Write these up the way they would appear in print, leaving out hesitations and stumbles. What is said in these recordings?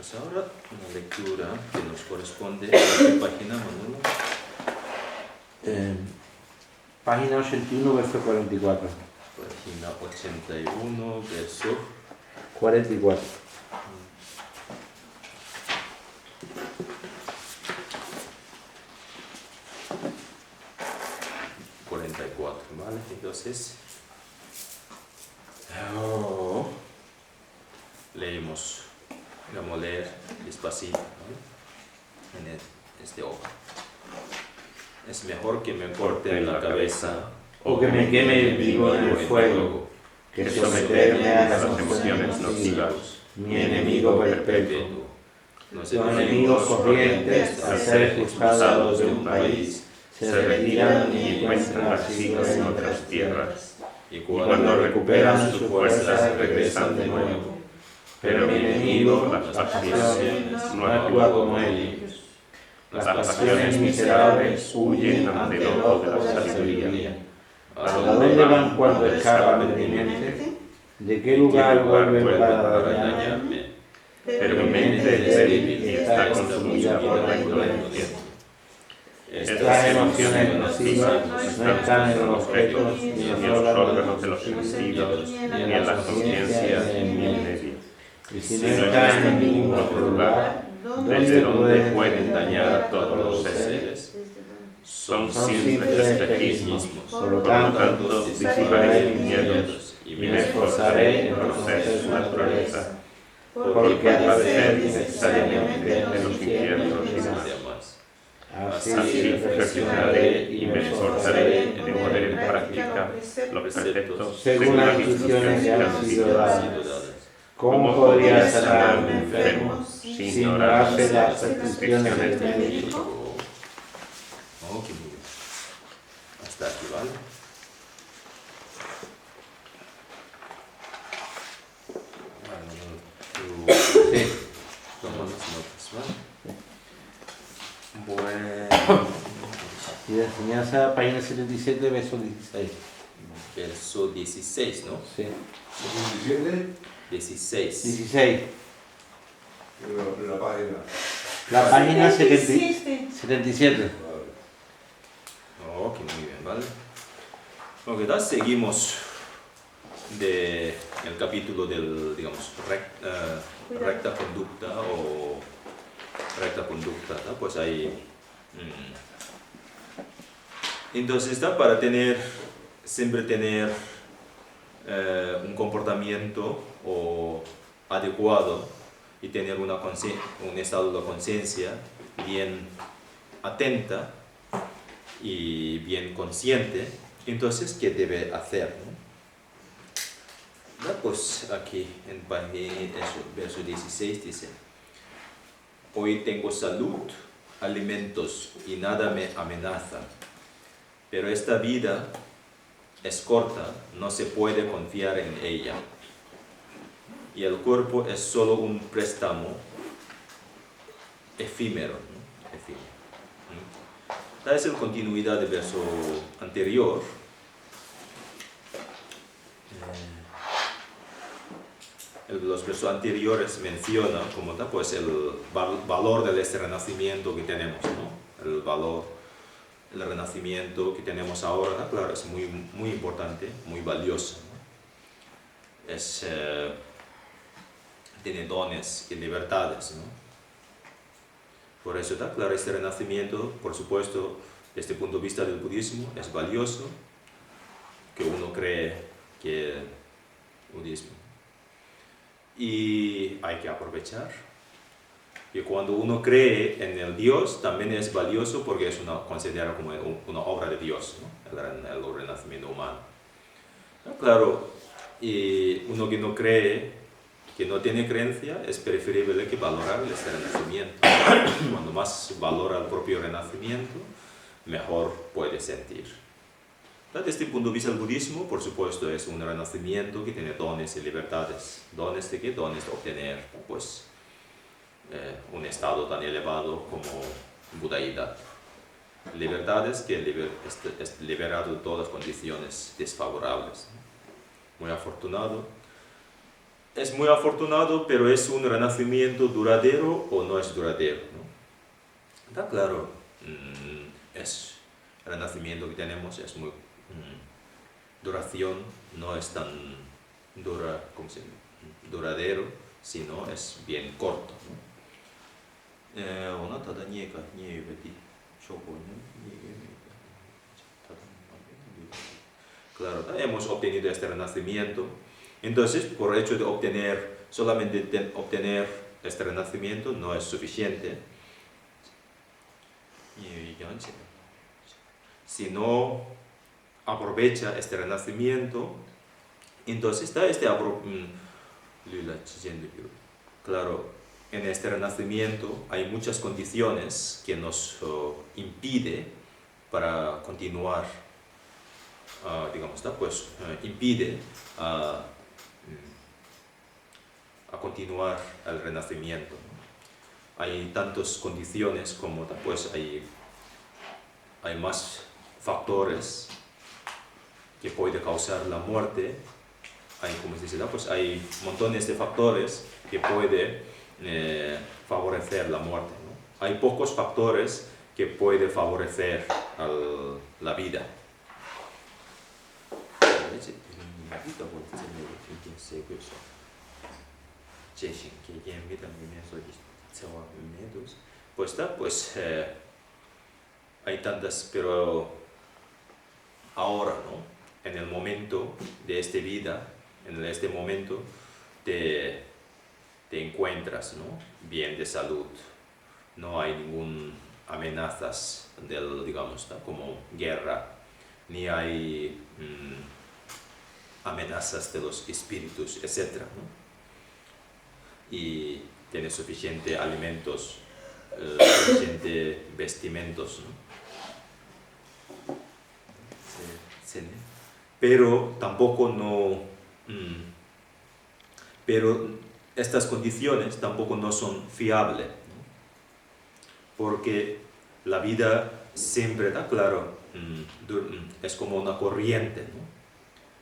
Pues ahora una lectura que nos corresponde a la página, Manolo. Página 81, verso 44. Página 81, verso 44. ¿Vale? Entonces, leemos, vamos a leer despacito, ¿no? En este hoja. Es mejor que me corten la cabeza o que me queme vivo en el fuego, que someterme a las emociones nocivas, mi enemigo perpetuo. Los enemigos corrientes, al ser expulsados de un país, se retiran y encuentran asilo en otras tierras, y cuando recuperan sus fuerzas regresan de nuevo. Pero mi enemigo, las pasiones, no actúa como ellos. Las pasiones miserables huyen ante el ojo de la sabiduría. ¿A dónde van cuando escapan de mi mente? ¿De qué lugar vuelven para dañarme? Pero mi mente es débil y está consumida por la indolencia. Estas emociones nocivas no están en los objetos ni en los órganos de los sentidos, ni en la conciencia ni en mi medio. Y si no están en ningún otro lugar, desde donde pueden dañar a todos los seres. Son simples espejismos, por lo tanto disiparé mis miedos y me esforzaré en conocer su naturaleza, porque al padecer necesariamente en los infiernos y más. Así reflexionaré y me esforzaré en poner en práctica los preceptos según las instrucciones que han sido dadas. ¿Cómo podría sanar a un enfermo si ignorase las prescripciones del médico? Oh, qué muy bien. Hasta aquí, ¿vale? Sí. Toma las notas, ¿vale? Bueno. Y la enseñanza, página 77, verso 16. Verso 16, ¿no? Sí. 16. 16. La página. La página 77. 77. Ok, muy bien, ¿vale? Ok, entonces seguimos del capítulo del, digamos, recta conducta o recta conducta, ¿no? Pues ahí... Entonces, ¿está? Para siempre tener un comportamiento adecuado y tener un estado de conciencia bien atenta y bien consciente, entonces, ¿qué debe hacer? ¿No? Pues aquí en verso 16 dice: hoy tengo salud, alimentos y nada me amenaza, pero esta vida es corta, no se puede confiar en ella. Y el cuerpo es solo un préstamo efímero. ¿No? Efímero. Esta es la continuidad del verso anterior. Los versos anteriores mencionan como tal, pues el valor de este renacimiento que tenemos, ¿no? El valor del renacimiento que tenemos ahora, claro, es muy, muy importante, muy valioso, ¿no? Tiene dones y libertades, ¿no? Por eso está claro, este renacimiento, por supuesto, desde el punto de vista del budismo, es valioso, que uno cree que el budismo. Y hay que aprovechar. Y cuando uno cree en el Dios, también es valioso porque es considerado como una obra de Dios, ¿no? el renacimiento humano. Claro, y uno que no cree, que no tiene creencia, es preferible que valorar este renacimiento. Cuando más valora el propio renacimiento, mejor puede sentir. Desde este punto de vista, el budismo, por supuesto, es un renacimiento que tiene dones y libertades. ¿Dones de qué? Dones de obtener, pues, un estado tan elevado como budaísmo. Libertades que es liberado de todas las condiciones desfavorables. Muy afortunado. es muy afortunado, pero es un renacimiento duradero o no es duradero, ¿no? Está claro, es el renacimiento que tenemos es muy duración, no es tan duradero, sino es bien corto, ¿no? Claro, hemos obtenido este renacimiento. Entonces, por hecho de obtener, solamente de obtener este renacimiento no es suficiente. Si no aprovecha este renacimiento, entonces está claro, en este renacimiento hay muchas condiciones que nos impide para continuar, digamos, pues impide a continuar el renacimiento, ¿no? Hay tantas condiciones como, pues hay más factores que pueden causar la muerte. Hay, como se dice, pues hay montones de factores que pueden favorecer la muerte, ¿no? Hay pocos factores que pueden favorecer la vida. Pues hay tantas, pero ahora, ¿no? En el momento de esta vida, en este momento te encuentras, ¿no? Bien de salud, no hay ninguna amenazas digamos, ¿no? Como guerra, ni hay amenazas de los espíritus, etc., ¿no? Y tienes suficiente alimentos, suficiente vestimentos, ¿no? Pero tampoco no, pero estas condiciones tampoco no son fiables, ¿no? Porque la vida siempre está claro, es como una corriente, ¿no?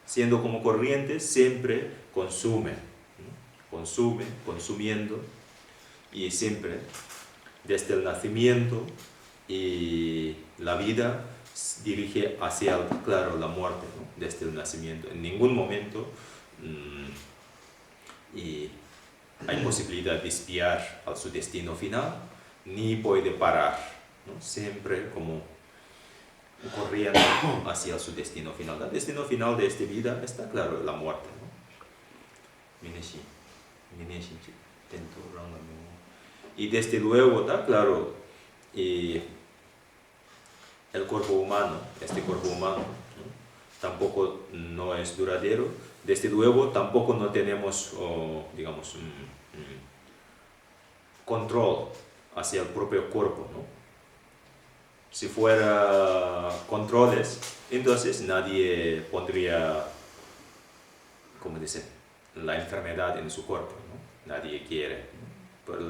Siendo como corriente siempre consume, ¿no? Consumiendo, y siempre desde el nacimiento y la vida dirige hacia, claro, la muerte, ¿no? Desde el nacimiento. En ningún momento y hay posibilidad de desviar a su destino final, ni puede parar, ¿no? Siempre como corriendo hacia su destino final. El destino final de esta vida está, claro, la muerte, ¿no? Y desde luego está claro, y el cuerpo humano, este cuerpo humano, ¿no? Tampoco no es duradero. Desde luego tampoco no tenemos, digamos, control hacia el propio cuerpo, ¿no? Si fuera controles, entonces nadie pondría, como dice, la enfermedad en su cuerpo, ¿no? Nadie quiere, ¿no? Pero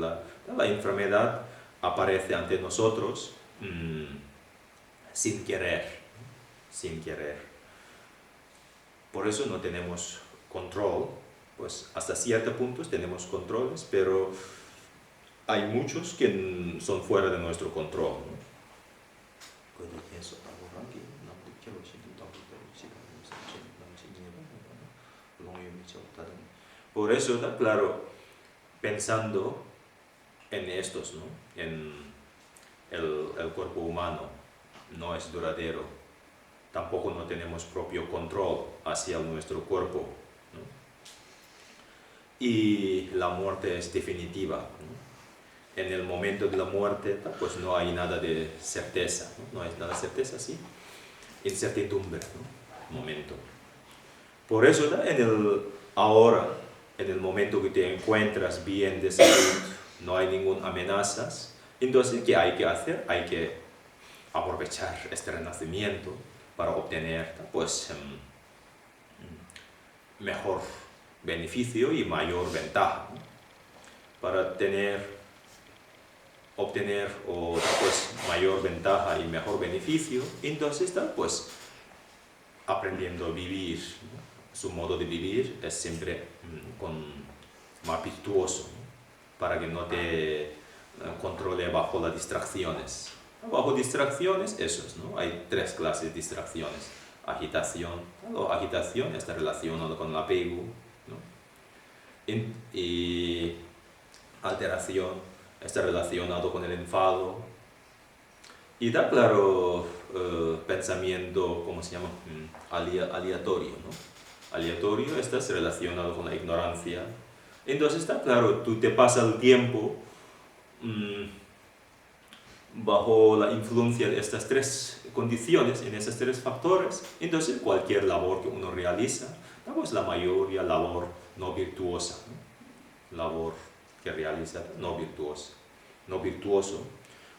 la enfermedad aparece ante nosotros sin querer, ¿no? Sin querer. Por eso no tenemos control, pues hasta ciertos puntos tenemos controles, pero hay muchos que son fuera de nuestro control, ¿no? Por eso, ¿no? Claro, pensando en estos, ¿no? En el cuerpo humano no es duradero, tampoco no tenemos propio control hacia nuestro cuerpo, ¿no? Y la muerte es definitiva, ¿no? En el momento de la muerte, pues no hay nada de certeza, ¿no? No hay nada de certeza, sí, incertidumbre, ¿no? Momento. Por eso, ¿no? Ahora, en el momento que te encuentras bien de salud, no hay ninguna amenaza, entonces, ¿qué hay que hacer? Hay que aprovechar este renacimiento para obtener, pues, mejor beneficio y mayor ventaja, ¿no? Para obtener pues, mayor ventaja y mejor beneficio, entonces está, pues, aprendiendo a vivir, ¿no? su modo de vivir es siempre más virtuoso, ¿no? Para que no te controle bajo las distracciones. Bajo distracciones, esos, ¿no? Hay 3 clases de distracciones. Agitación, la agitación está relacionada con el apego, ¿no? Y alteración está relacionado con el enfado. Y da claro pensamiento, ¿cómo se llama? Aleatorio, ¿no? Aleatorio está relacionado con la ignorancia. Entonces está claro, tú te pasas el tiempo bajo la influencia de estas 3 condiciones, en esos 3 factores. Entonces cualquier labor que uno realiza, pues la mayoría labor no virtuosa, ¿no? Labor que realiza no virtuoso.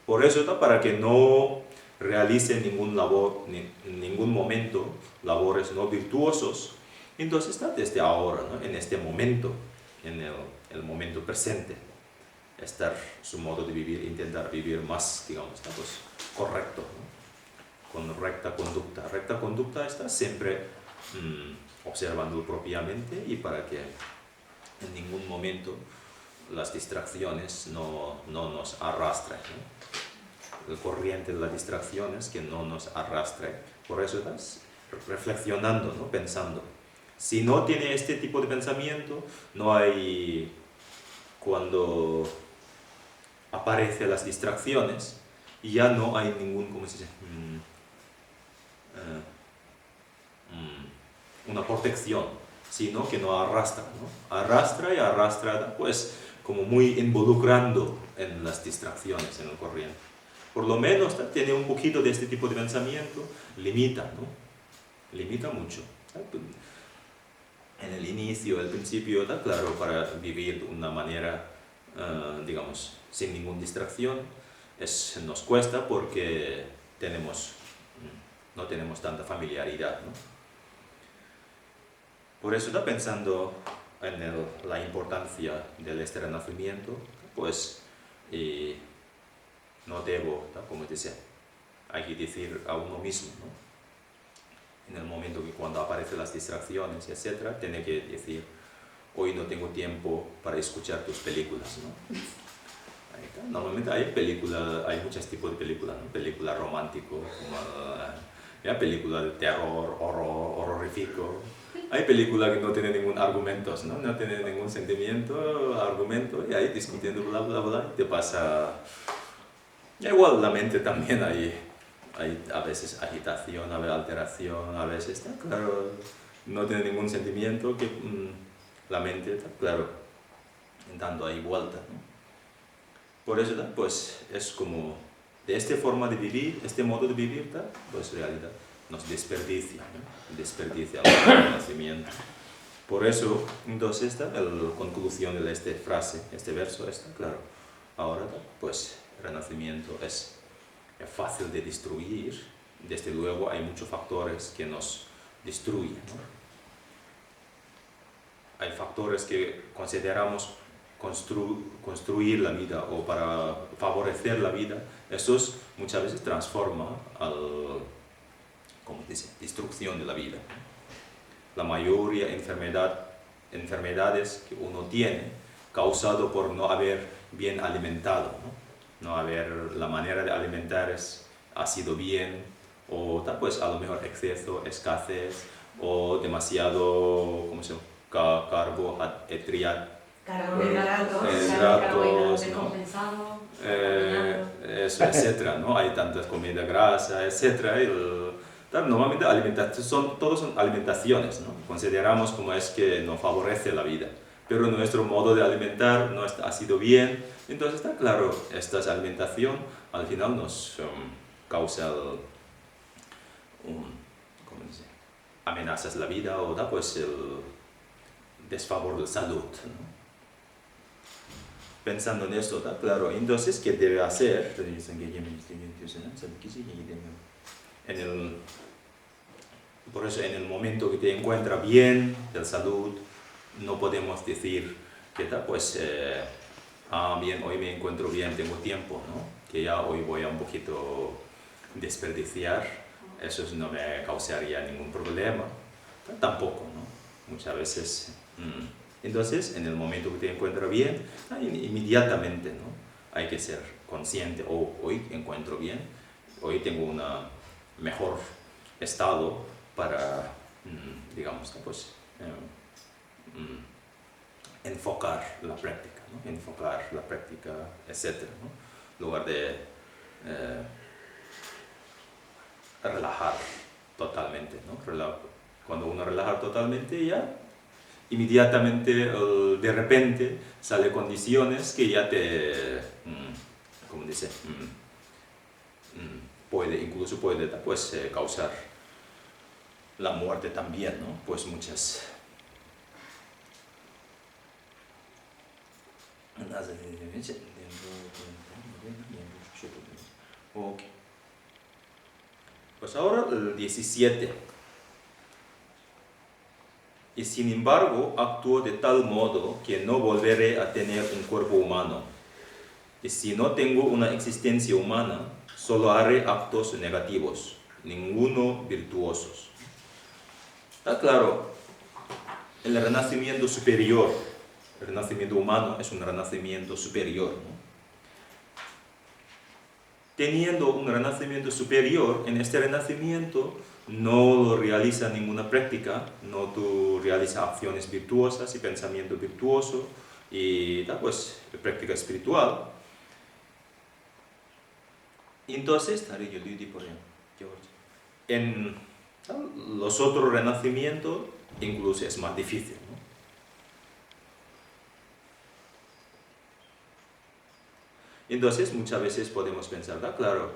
Por eso, para que no realice ningún labor, en ningún momento, labores no virtuosos, entonces está desde ahora, ¿no? En este momento, en el momento presente, estar su modo de vivir, intentar vivir más, digamos, ¿no? Pues, correcto, ¿no? Con recta conducta. Recta conducta está siempre observando propiamente y para que en ningún momento las distracciones no nos arrastren, ¿no? El corriente de las distracciones que no nos arrastre. Por eso estás reflexionando, ¿no? Pensando. Si no tiene este tipo de pensamiento, no hay, cuando aparecen las distracciones, ya no hay ningún, ¿cómo se dice? Una protección, sino que no arrastra, ¿no? Arrastra y arrastra, pues, como muy involucrando en las distracciones, en el corriente. Por lo menos tiene un poquito de este tipo de pensamiento, limita, ¿no? Limita mucho. En el inicio, el principio, está claro, para vivir de una manera, digamos, sin ninguna distracción, nos cuesta porque no tenemos tanta familiaridad, ¿no? Por eso está pensando en la importancia de este renacimiento, pues no debo, ¿no? Como dice, hay que decir a uno mismo, ¿no? En el momento que cuando aparecen las distracciones, etc., tiene que decir, hoy no tengo tiempo para escuchar tus películas, ¿no? Normalmente hay muchos tipos de películas, ¿no? Película romántico, película de terror, horrorífico. Hay películas que no tienen ningún argumento, ¿no? No tienen ningún sentimiento, argumento, y ahí discutiendo, bla, bla, bla, y te pasa. Igual la mente también hay a veces agitación, a veces alteración, a veces, claro, no tiene ningún sentimiento, que la mente, claro, dando ahí vuelta, ¿no? Por eso, pues, es como, de esta forma de vivir, este modo de vivir, pues, en realidad, nos desperdicia, ¿no? Desperdicia el renacimiento. Por eso, entonces, la conclusión de esta frase, este verso, claro, ahora, pues, el renacimiento es fácil de destruir. Desde luego hay muchos factores que nos destruyen, ¿no? Hay factores que consideramos construir la vida o para favorecer la vida. Estos muchas veces transforman como dice, destrucción de la vida. La mayoría de enfermedades que uno tiene causado por no haber bien alimentado, ¿no? No haber, la manera de alimentar ha sido bien, o pues a lo mejor exceso, escasez, o demasiado, ¿cómo se llama? Hidratos, ¿no? Eso, etcétera, ¿no? Hay tantas comida grasa, etcétera. Normalmente todos son alimentaciones, ¿no? Consideramos como es que nos favorece la vida, pero nuestro modo de alimentar no ha sido bien. Entonces está claro, esta alimentación al final nos causa amenazas la vida o pues el desfavor de salud, ¿no? Pensando en esto, está claro, entonces, ¿qué debe hacer? Por eso, en el momento que te encuentras bien de salud, no podemos decir que pues, bien, hoy me encuentro bien, tengo tiempo, ¿no? Que ya hoy voy a un poquito desperdiciar, eso no me causaría ningún problema, tampoco, ¿no? muchas veces. Entonces, en el momento que te encuentras bien, inmediatamente, ¿no? Hay que ser consciente, hoy encuentro bien, hoy tengo un mejor estado para, digamos, pues, enfocar la práctica, ¿no? Enfocar la práctica, etc., ¿no? En lugar de relajar totalmente, ¿no? Cuando uno relaja totalmente, ya inmediatamente, de repente, sale condiciones que ya te, ¿cómo dice? Incluso puede pues, causar la muerte también, ¿no? Pues muchas. Ok. Pues ahora el 17. Y sin embargo, actúo de tal modo que no volveré a tener un cuerpo humano. Y si no tengo una existencia humana, solo haré actos negativos, ninguno virtuosos. Está claro, el renacimiento superior, el renacimiento humano es un renacimiento superior, ¿no? Teniendo un renacimiento superior, en este renacimiento no realiza ninguna práctica, no tú realizas acciones virtuosas y pensamiento virtuoso y pues práctica espiritual. Entonces, en los otros renacimientos incluso es más difícil, ¿no? Entonces, muchas veces podemos pensar, claro,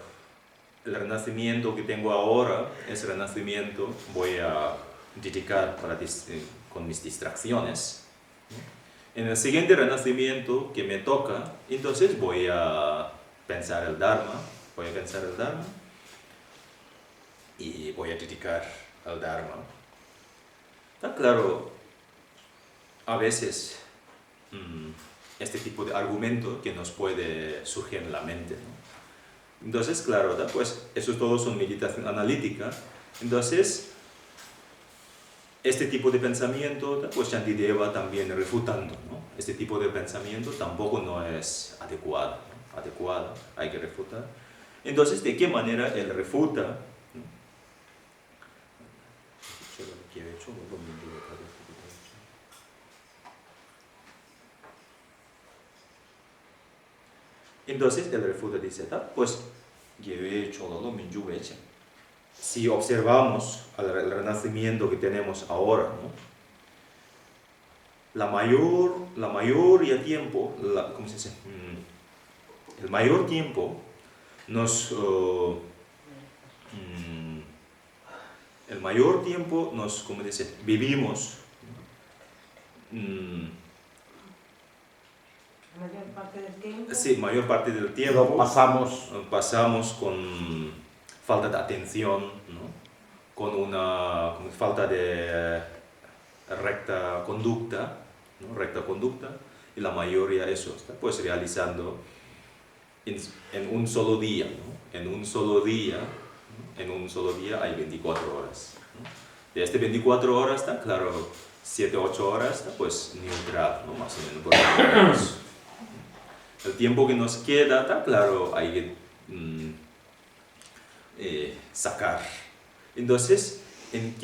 el renacimiento que tengo ahora es renacimiento, voy a dedicar con mis distracciones, ¿no? En el siguiente renacimiento que me toca, entonces voy a pensar el Dharma, y voy a dedicar al Dharma. Está claro, a veces este tipo de argumento que nos puede surgir en la mente, ¿no? Entonces, claro, pues eso todo son meditación analítica. Entonces, este tipo de pensamiento, pues Shantideva también refutando, ¿no? Este tipo de pensamiento tampoco no es adecuado, ¿no? Adecuado, hay que refutar. Entonces, ¿de qué manera él refuta? Entonces el refuta dice, pues si observamos el renacimiento que tenemos ahora, ¿no? La mayoría tiempo, ¿cómo se dice? El mayor tiempo ¿cómo dice? Vivimos ¿Mayor parte del tiempo? Sí, mayor parte del tiempo pasamos con falta de atención, ¿no? Con falta de recta conducta, ¿no? Recta conducta, y la mayoría eso está pues realizando en un solo día, ¿no? En un solo día hay 24 horas, ¿no? De este 24 horas está claro, 7, 8 horas está pues neutral, ¿no? Más o menos por ejemplo. El tiempo que nos queda, está claro, hay que sacar. Entonces, en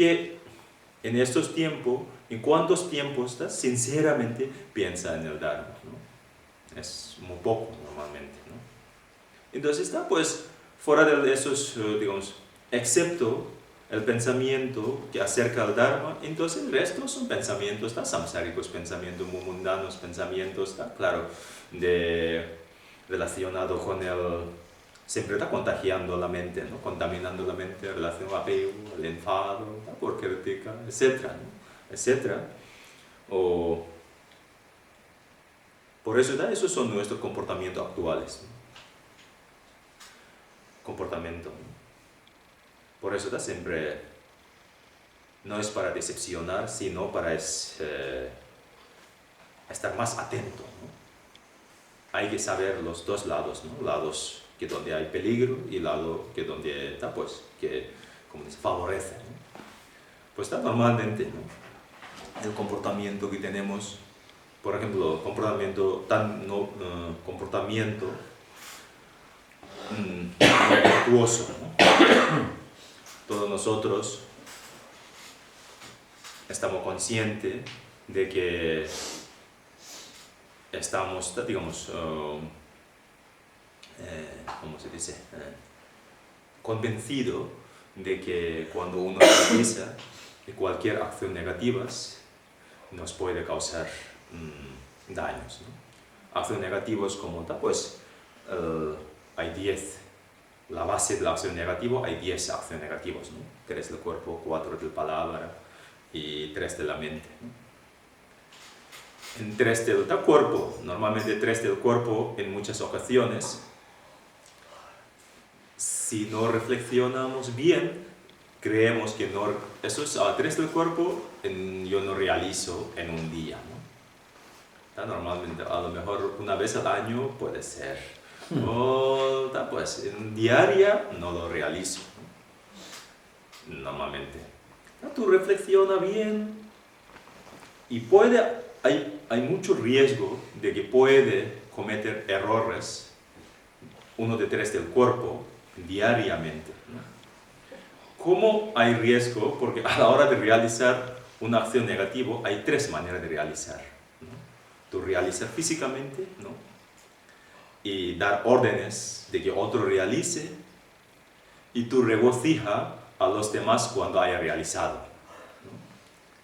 estos tiempos, en cuántos tiempos sinceramente piensa en el Dharma, ¿no? Es muy poco normalmente, ¿no? Entonces está pues fuera de esos, digamos, excepto el pensamiento que acerca al Dharma, entonces el resto son pensamientos samsáricos, pensamientos muy mundanos, pensamientos, claro, relacionado con siempre está contagiando la mente, ¿no? Contaminando la mente, relación al apego, el enfado, por crítica, etcétera, ¿no? Etcétera. Por eso, esos son nuestros comportamientos actuales, ¿no? Comportamiento, ¿no? Por eso siempre no es para decepcionar, sino para estar más atento, ¿no? Hay que saber los dos lados, ¿no? Lados que donde hay peligro y lado que donde está, pues, que como dice, favorece, ¿no? Pues está normalmente, ¿no? el comportamiento que tenemos, por ejemplo, comportamiento virtuoso, ¿no? Todos nosotros estamos conscientes de que estamos, digamos, ¿cómo se dice? Convencido de que cuando uno realiza cualquier acción negativa nos puede causar daños, ¿no? Acciones negativas como tal, pues hay 10. La base de la acción negativa hay 10 acciones negativas, ¿no? 3 del cuerpo, 4 de la palabra y 3 de la mente, ¿no? En 3 del cuerpo, normalmente 3 del cuerpo en muchas ocasiones, si no reflexionamos bien, creemos que no, eso es a 3 del cuerpo, yo no realizo en un día, ¿no? Normalmente, a lo mejor una vez al año puede ser, o pues en diaria no lo realizo, ¿no? Normalmente. Tú reflexiona bien y hay mucho riesgo de que puede cometer errores, 1 de 3 del cuerpo, diariamente, ¿no? ¿Cómo hay riesgo? Porque a la hora de realizar una acción negativa hay 3 maneras de realizar, ¿no? Tú realizas físicamente, ¿no? Y dar órdenes de que otro realice, y tú regocija a los demás cuando haya realizado,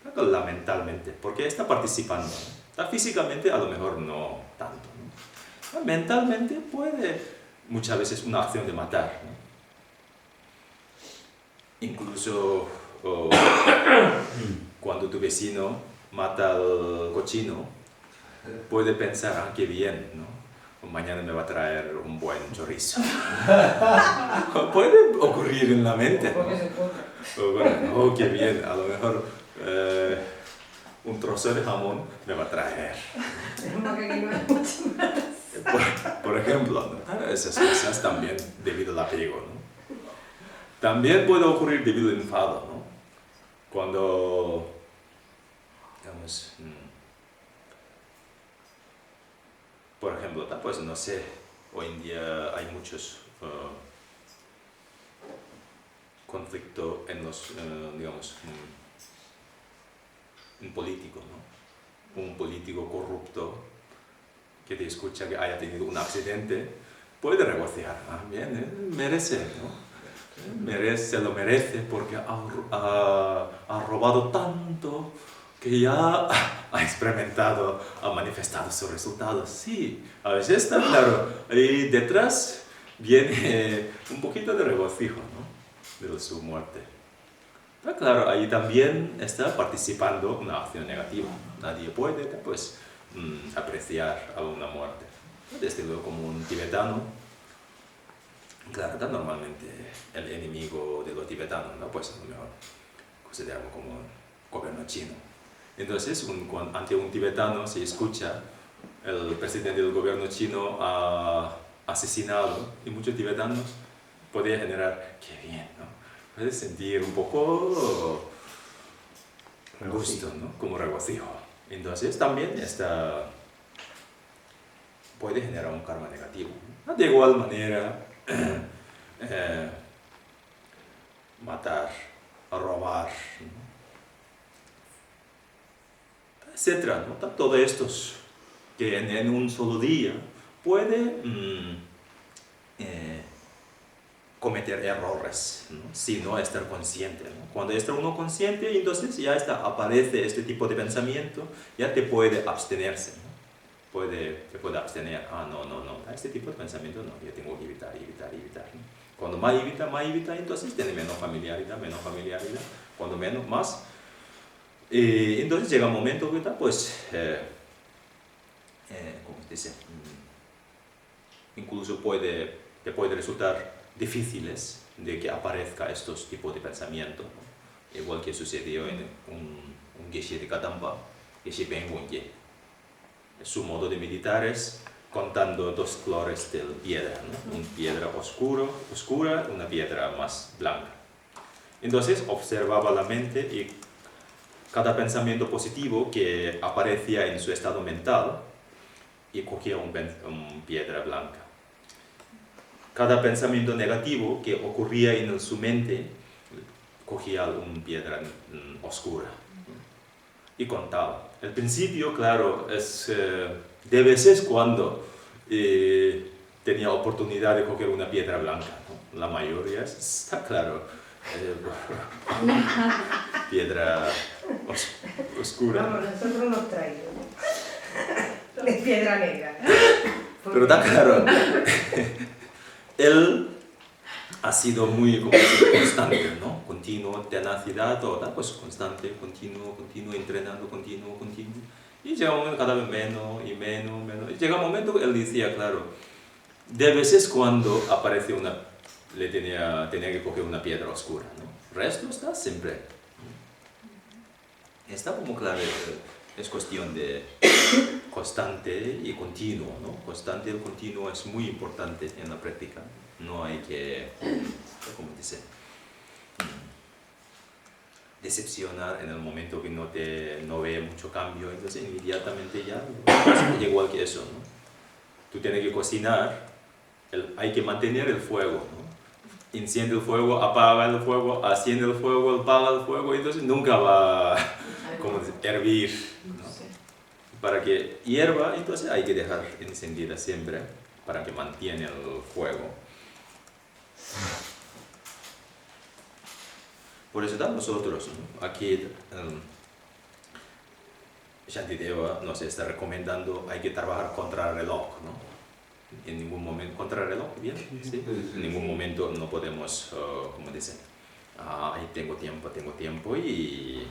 ¿no? Mentalmente, porque está participando, ¿no? Físicamente a lo mejor no tanto, ¿no? Mentalmente puede muchas veces una acción de matar, ¿no? Incluso cuando tu vecino mata al cochino, puede pensar, qué bien, ¿no? Mañana me va a traer un buen chorizo. Puede ocurrir en la mente, ¿no? Bueno, qué bien, a lo mejor un trozo de jamón me va a traer. Por ejemplo, ¿no? Esas cosas también debido al apego, ¿no? También puede ocurrir debido al enfado, ¿no? Cuando, digamos, por ejemplo, pues no sé, hoy en día hay muchos conflictos en los, digamos, un político, ¿no? Un político corrupto que te escucha que haya tenido un accidente, puede regocijar, bien, merece, ¿no? Se lo merece porque ha robado tanto que ya ha experimentado, ha manifestado sus resultados. Sí, a veces está claro. Y detrás viene un poquito de regocijo, ¿no? De su muerte. Está claro, ahí también está participando una acción negativa. Nadie puede, pues, apreciar a una muerte. Desde luego, como un tibetano, claro, normalmente el enemigo de los tibetanos, ¿no? Pues a lo mejor consideramos como el gobierno chino. Entonces, ante un tibetano se escucha el presidente del gobierno chino ha asesinado, y muchos tibetanos podría generar, qué bien, ¿no? Puedes sentir un poco gusto, ¿no? Como regocijo. Entonces, también puede generar un karma negativo, ¿no? De igual manera, matar, robar, ¿no? Etcétera, ¿no? Todos estos que en un solo día puede cometer errores, ¿no? Si no estar consciente, ¿no? Cuando está uno consciente, entonces ya aparece este tipo de pensamiento, ya te puede abstenerse, ¿no? Te puede abstener, no, este tipo de pensamiento no, yo tengo que evitar, ¿no? Cuando más evita, entonces tiene menos familiaridad, cuando menos, más. Entonces llega un momento que pues, ¿cómo se dice? Incluso te puede resultar difíciles de que aparezca estos tipos de pensamientos, ¿no? Igual que sucedió en un Geshe de Kadampa, Geshe Bengunye. Su modo de meditar es contando 2 colores de piedra, ¿no? Una piedra oscura, una piedra más blanca. Entonces observaba la mente y cada pensamiento positivo que aparecía en su estado mental y cogía una piedra blanca. Cada pensamiento negativo que ocurría en su mente cogía una piedra oscura y contaba. El principio, claro, es de veces cuando tenía oportunidad de coger una piedra blanca, ¿no? La mayoría está claro, piedra oscura. Vamos, nosotros nos traído. De piedra negra. Pero está claro, él ha sido muy constante, ¿no? Continuo, tenacidad, toda, pues constante, continuo, entrenando, continuo. Y llega un momento cada vez menos y menos. Y llega un momento que él decía, claro, de veces cuando aparece tenía que coger una piedra oscura, ¿no? El resto está siempre. Está como claro, es cuestión de constante y continuo, ¿no? Constante y continuo es muy importante en la práctica. No hay que, ¿cómo dice? Decepcionar en el momento que no ve mucho cambio, entonces inmediatamente ya es igual que eso, ¿no? Tú tienes que cocinar, hay que mantener el fuego, ¿no? Enciende el fuego, apaga el fuego, asciende el fuego, apaga el fuego, entonces nunca va a hervir, ¿no? Para que hierva, entonces hay que dejar encendida siempre para que mantenga el fuego. Por eso nosotros, ¿no? Aquí Shantideva nos está recomendando hay que trabajar contra el reloj, ¿no? En ningún momento, contra el reloj, ¿bien? ¿Sí? En ningún momento no podemos, como dicen, ahí tengo tiempo y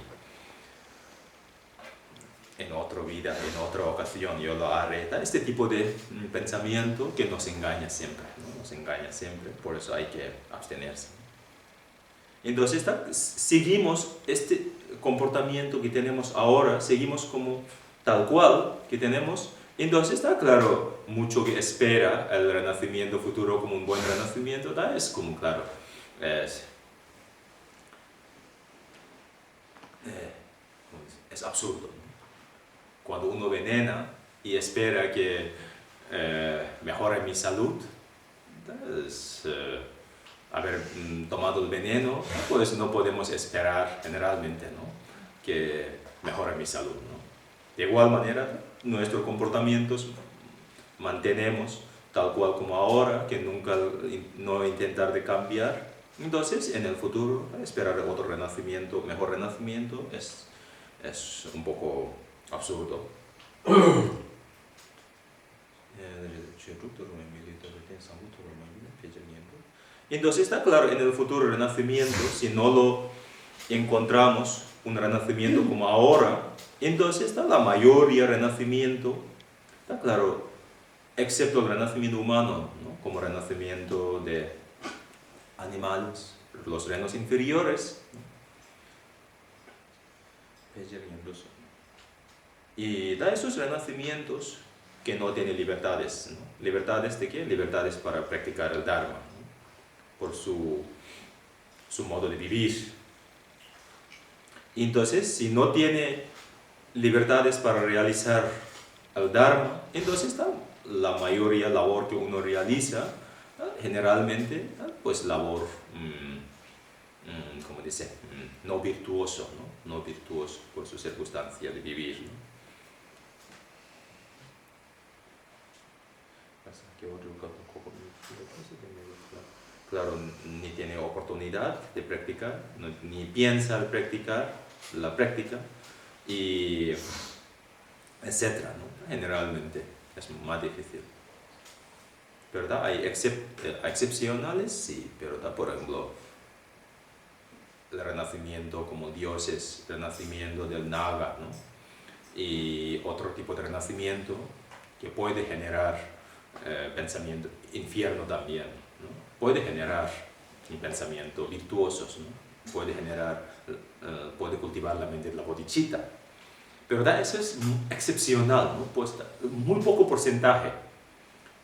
en otra vida, en otra ocasión yo lo haré. Este tipo de pensamiento que nos engaña siempre, ¿no? Nos engaña siempre, por eso hay que abstenerse. Entonces seguimos este comportamiento que tenemos ahora, seguimos como tal cual que tenemos. Entonces está claro, mucho que espera el renacimiento futuro como un buen renacimiento, es como claro, es absurdo, ¿no? Cuando uno venena y espera que mejore mi salud, haber tomado el veneno, pues no podemos esperar generalmente, ¿no? Que mejore mi salud, ¿no? De igual manera, nuestros comportamientos mantenemos tal cual como ahora, que nunca no intentar de cambiar. Entonces, en el futuro, esperar otro renacimiento, mejor renacimiento, es un poco absurdo. Entonces está claro, en el futuro renacimiento, si no lo encontramos un renacimiento como ahora, entonces está la mayoría renacimiento, está claro, excepto el renacimiento humano, ¿no? Como renacimiento de animales, los reinos inferiores, y da esos renacimientos que no tienen libertades, ¿no? ¿Libertades de qué? Libertades para practicar el Dharma, ¿no? Por su modo de vivir. Entonces, si no tiene libertades para realizar el Dharma, entonces está la mayoría labor que uno realiza, generalmente, pues labor, ¿cómo dice? No virtuoso, ¿no? No virtuoso por su circunstancia de vivir, ¿no? Claro, ni tiene oportunidad de practicar, ni piensa al practicar la práctica, y etcétera, ¿no? Generalmente es más difícil. ¿Verdad? Hay excepcionales, sí, pero por ejemplo, el renacimiento como dioses, el renacimiento del Naga, ¿no? Y otro tipo de renacimiento que puede generar pensamiento, infierno también, ¿no? Puede generar pensamientos virtuosos, ¿no? Puede cultivar la mente de la bodhicitta, pero eso es excepcional, ¿no? Pues muy poco porcentaje,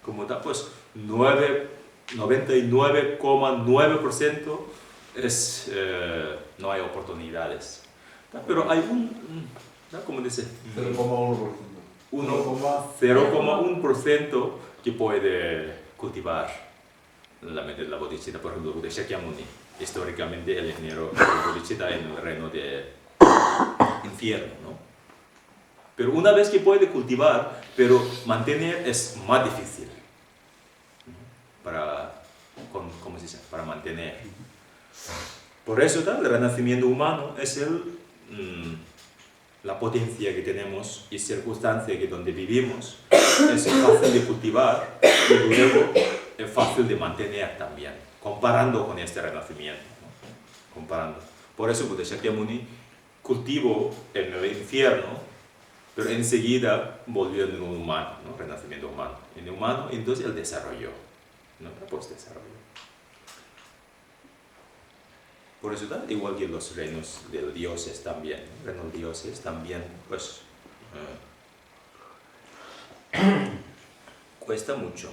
como está, pues 99,9% no hay oportunidades. Pero hay ¿cómo dice? 0,1%. 0,1% que puede cultivar la mente de la bodhicitta. Por ejemplo, de Shakyamuni, históricamente el ingeniero bodhicitta en el reino de infierno, ¿no? Pero una vez que puede cultivar, pero mantener es más difícil, ¿no? ¿Cómo se dice? Para mantener. Por eso el renacimiento humano es la potencia que tenemos y circunstancia que donde vivimos es fácil de cultivar y luego es fácil de mantener también, comparando con este renacimiento, ¿no? Comparando. Por eso Buda Shakyamuni cultivó en el infierno, pero enseguida volvió en un humano, ¿no? Renacimiento humano. En el humano, entonces él desarrolló, ¿no? Pues desarrolló. Por eso, igual que los reinos de los dioses también, ¿no? Reinos dioses también, pues, cuesta mucho.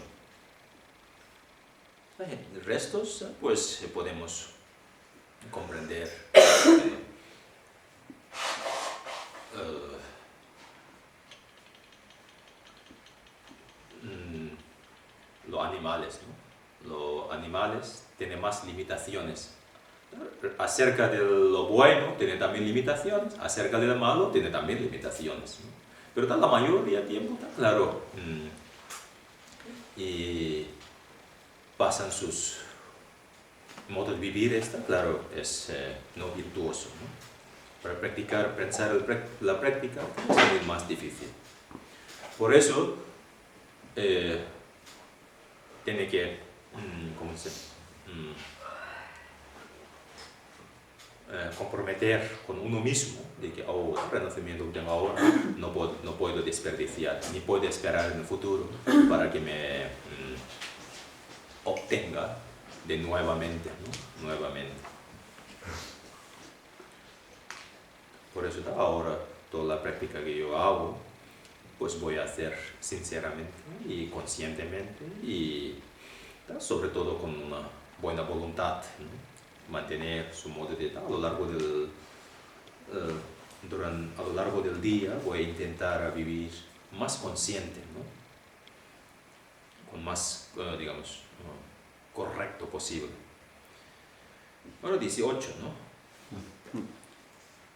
El resto, pues, podemos comprender los animales, ¿no? Los animales tienen más limitaciones. Acerca de lo bueno tiene también limitaciones, acerca de lo malo tiene también limitaciones, ¿no? Pero la mayoría del tiempo está claro, y pasan sus modos de vivir, está claro, es no virtuoso, ¿no? Para practicar, pensar la práctica es más difícil. Por eso tiene que, ¿cómo se dice? Comprometer con uno mismo de que el renacimiento que tengo ahora no puedo desperdiciar, ni puedo esperar en el futuro para que me obtenga de nuevamente, ¿no? Nuevamente. Por eso ahora toda la práctica que yo hago, pues voy a hacer sinceramente y conscientemente y sobre todo con una buena voluntad, ¿no? Mantener su modo de a lo largo del día voy a intentar vivir más consciente, ¿no? Con más, digamos, correcto posible. Ahora 18, ¿no?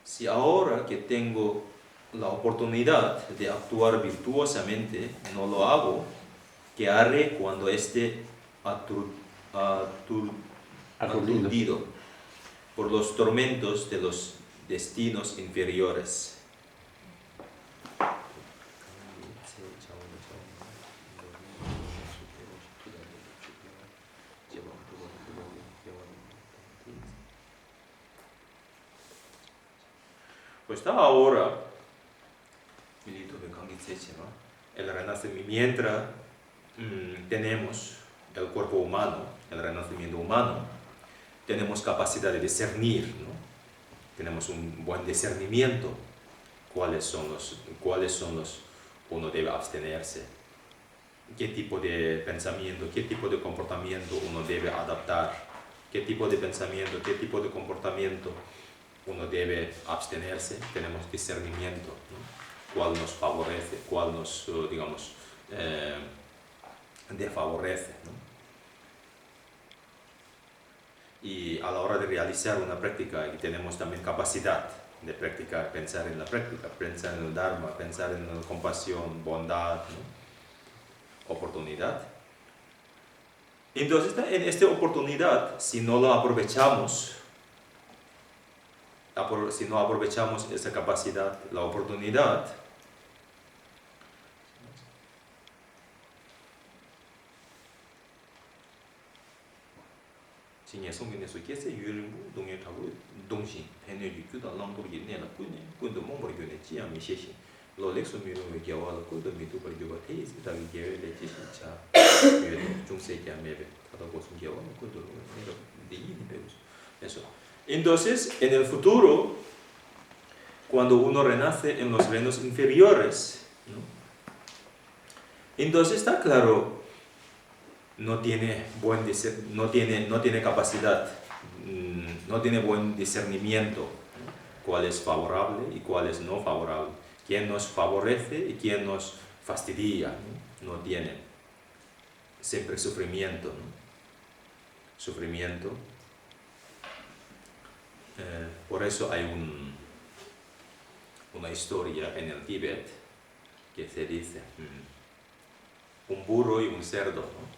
Si ahora que tengo la oportunidad de actuar virtuosamente no lo hago, ¿qué haré cuando esté aturdido por los tormentos de los destinos inferiores? Pues ahora, el renacimiento, mientras tenemos el cuerpo humano, el renacimiento humano, tenemos capacidad de discernir, ¿no? Tenemos un buen discernimiento, cuáles son los uno debe abstenerse, qué tipo de pensamiento, qué tipo de comportamiento uno debe adaptar, qué tipo de pensamiento, qué tipo de comportamiento uno debe abstenerse. Tenemos discernimiento, ¿no? Cuál nos favorece, cuál nos, digamos, desfavorece, ¿no? Y a la hora de realizar una práctica tenemos también capacidad de practicar, pensar en la práctica, pensar en el Dharma, pensar en la compasión, bondad, ¿no? Oportunidad. Entonces, en esta oportunidad, si no aprovechamos esa capacidad, la oportunidad, eso. Entonces, en el futuro, cuando uno renace en los reinos inferiores, ¿no? Entonces está claro, no tiene capacidad, no tiene buen discernimiento, ¿no? cuál es favorable y cuál es no favorable, quién nos favorece y quién nos fastidia, ¿no? No tiene siempre sufrimiento, ¿no? Sufrimiento. Por eso hay una historia en el Tíbet que se dice un burro y un cerdo, ¿no?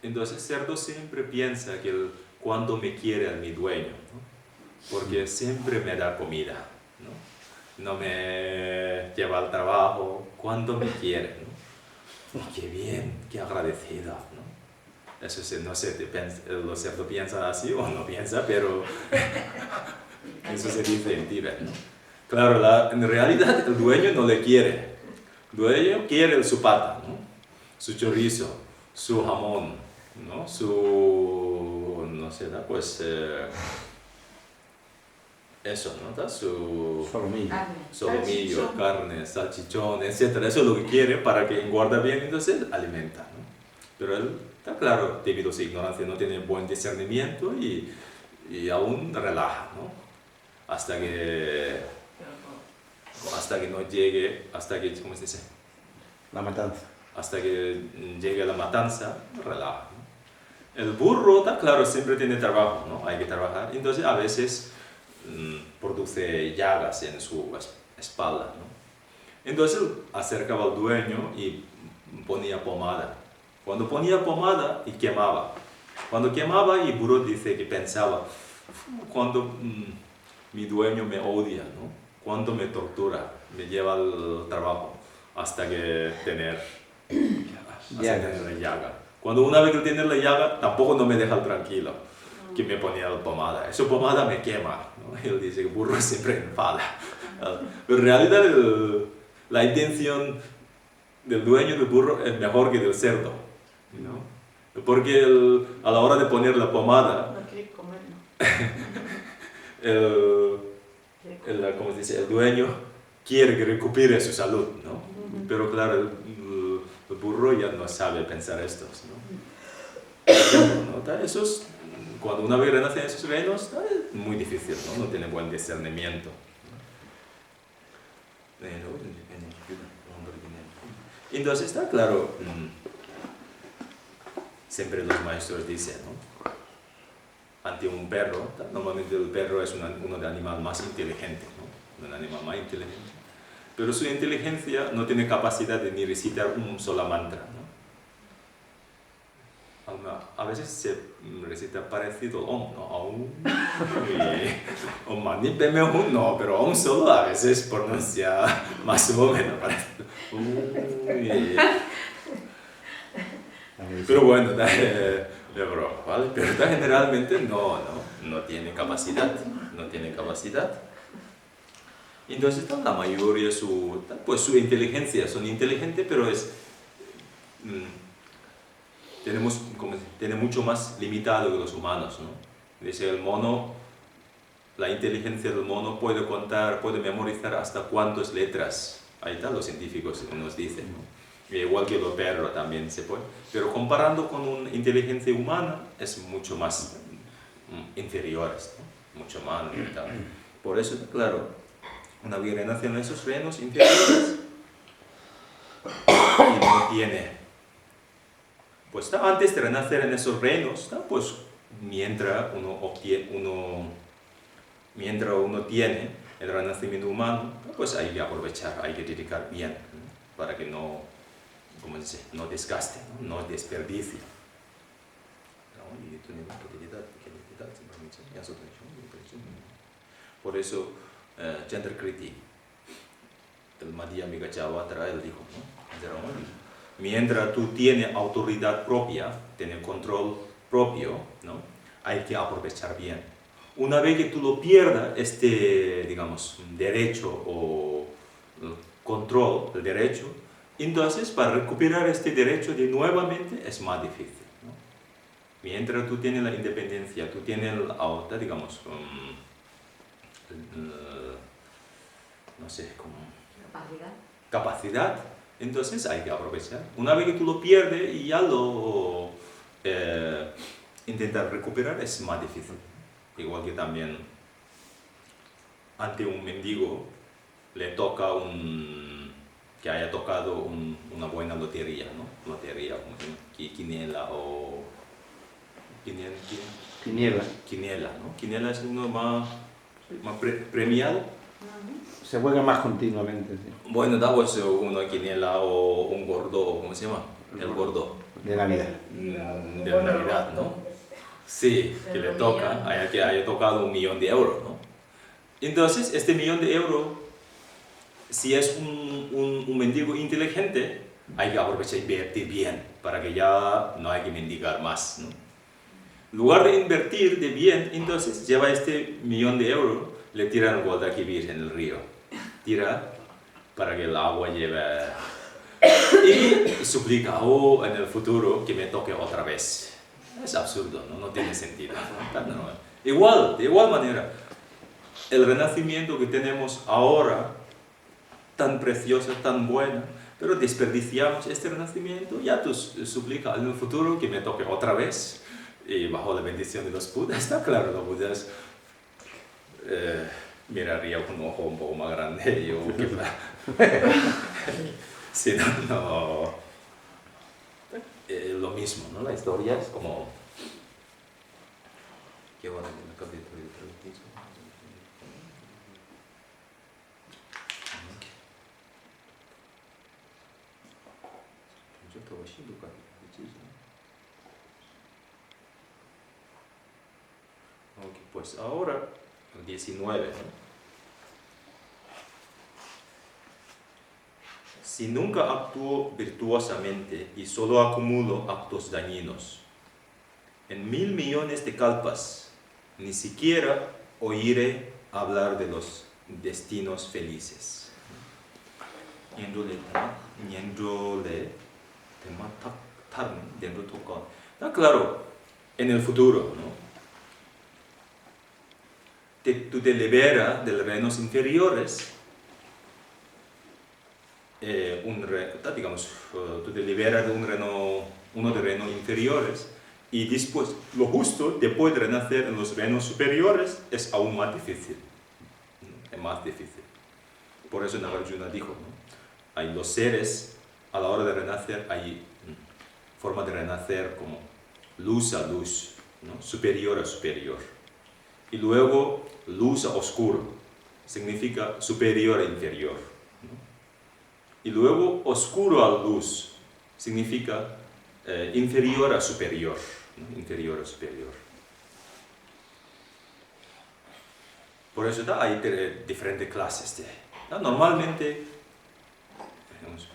Entonces el cerdo siempre piensa que cuando me quiere mi dueño, ¿no? Porque siempre me da comida, ¿no? No me lleva al trabajo cuando me quiere, ¿no? Qué bien, qué agradecido, ¿no? Eso sí, no sé, los cerdos piensan así o no piensan, pero eso se dice en Tíbet, ¿no? Claro, en realidad el dueño no le quiere. El dueño quiere su pata, ¿no? Su chorizo, su jamón, ¿no? Su, no sé, ¿no? Pues eso, ¿no? Su solomillo, carne, salchichón, etc. Eso es lo que quiere para que engorda bien, entonces alimenta, ¿no? Pero él, está claro, debido a su ignorancia, no tiene buen discernimiento y aún relaja, ¿no? Hasta que no llegue, ¿cómo se dice? La matanza. Hasta que llegue la matanza, relaja, ¿no? El burro, está claro, siempre tiene trabajo, ¿no? Hay que trabajar, entonces a veces produce llagas en su espalda, ¿no? Entonces acercaba al dueño y ponía pomada. Cuando ponía pomada y quemaba. Cuando quemaba, y el burro dice que pensaba, cuando mi dueño me odia, ¿no? Cuando me tortura, me lleva al trabajo hasta que tener la llaga. Cuando una vez que tiene la llaga, tampoco no me deja tranquilo, que me ponía la pomada. Esa pomada me quema, ¿no? Él dice que el burro siempre enfada. Pero en realidad la intención del dueño del burro es mejor que del cerdo, ¿no? Porque a la hora de poner la pomada, No quiere comer, ¿no? ¿cómo se dice? El dueño quiere que recupere su salud, ¿no? Pero claro, el burro ya no sabe pensar esto, ¿no? Cuando una vez renace en esos reinos, es muy difícil, ¿no? No tiene buen discernimiento. Entonces está claro, siempre los maestros dicen, ¿no? Ante un perro, normalmente el perro es uno de los animales más inteligentes, ¿no? Un animal más inteligente. Pero su inteligencia no tiene capacidad de ni recitar un solo mantra, ¿no? A veces se recita parecido Om, ¿no? Om Mani Padme Hum, no, pero Om solo a veces pronuncia más o menos parecido. Pero bueno, ¿vale? Pero generalmente no tiene capacidad, no tiene capacidad. Entonces la mayoría su inteligencia son inteligentes, pero tiene mucho más limitado que los humanos, ¿no? Dice el mono, la inteligencia del mono puede contar, puede memorizar hasta cuántas letras. Ahí están los científicos nos dicen, ¿no? Igual que los perros también se puede. Pero comparando con una inteligencia humana es mucho más inferiores, ¿no? Mucho más limitado. Por eso, claro, una vez renace en esos reinos inferiores y no tiene. Pues antes de renacer en esos reinos, pues mientras uno tiene el renacimiento humano, pues hay que aprovechar, hay que dedicar bien, ¿no? Para que no desgaste, no desperdicie. Por eso, Chandrakriti, el Madhya Migachavatra, él dijo, ¿no? Mientras tú tienes autoridad propia, tienes control propio, ¿no? Hay que aprovechar bien. Una vez que tú lo pierdas, digamos, derecho o control del derecho, entonces para recuperar este derecho nuevamente es más difícil, ¿no? Mientras tú tienes la independencia, tú tienes la, digamos, no sé, como capacidad, entonces hay que aprovechar. Una vez que tú lo pierdes y ya lo intentar recuperar es más difícil. Igual que también ante un mendigo le toca que haya tocado una buena lotería, ¿no? Lotería, como se llama, quiniela o... Quiniela. Quiniela, ¿no? Quiniela es uno más premiado. Se juega más continuamente, sí. Bueno, da pues una quiniela o un gordo, ¿cómo se llama? El gordo. De Navidad. De Navidad, ¿no? Sí, que le toca, que haya tocado 1 millón de euros, ¿no? Entonces, este 1 millón de euros, si es un mendigo inteligente, hay que aprovechar e invertir bien, para que ya no hay que mendigar más, ¿no? En lugar de invertir de bien, entonces lleva este 1 millón de euros, le tira al Guadalquivir en el río. Tira para que el agua lleve... Y suplica, oh, en el futuro que me toque otra vez. Es absurdo, ¿no? No tiene sentido, ¿no? De igual manera, el renacimiento que tenemos ahora, tan precioso, tan bueno, pero desperdiciamos este renacimiento, ya tú suplica en el futuro que me toque otra vez, y bajo la bendición de los Budas, está claro, los Budas miraría con un ojo un poco más grande, yo si no, lo mismo, ¿no? La historia es como... ¿Qué hora de la capítulo de traducción? Ok, pues ahora, el 19, ¿no? Si nunca actúo virtuosamente y solo acumulo actos dañinos, en 1000 millones de kalpas ni siquiera oiré hablar de los destinos felices. Claro, en el futuro, ¿no? Tú te liberas de los reinos inferiores, digamos, tú te liberas de uno de reinos inferiores, y después, lo justo, después de renacer en los reinos superiores, es aún más difícil. ¿No? Es más difícil. Por eso Nagarjuna dijo, ¿no? Hay los seres, a la hora de renacer, hay forma de renacer como luz a luz, ¿no? Superior a superior. Y luego, luz a oscuro, significa superior a inferior. ¿No? Y luego, oscuro a luz, significa inferior a superior. ¿No? Inferior a superior. Por eso hay diferentes clases. Normalmente, digamos,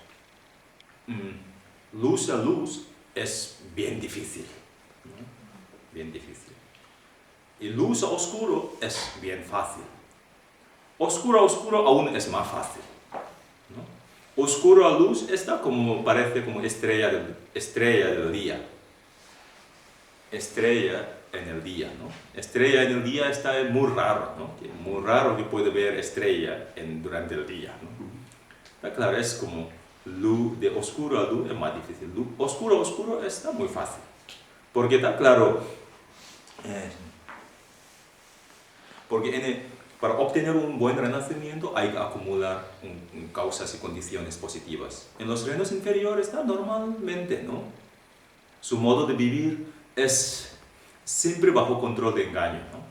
luz a luz es bien difícil. ¿No? Bien difícil. Y luz a oscuro es bien fácil. Oscuro a oscuro aún es más fácil. ¿No? Oscuro a luz está parece como estrella del día. Estrella en el día, ¿no? Estrella en el día está muy raro, ¿no? Muy raro que puede ver estrella durante el día, ¿no? Claro, es como luz de oscuro a luz es más difícil. Luz oscuro a oscuro está muy fácil. Porque está claro, porque para obtener un buen renacimiento hay que acumular causas y condiciones positivas. En los reinos inferiores está normalmente, ¿no? Su modo de vivir es siempre bajo control de engaño, ¿no?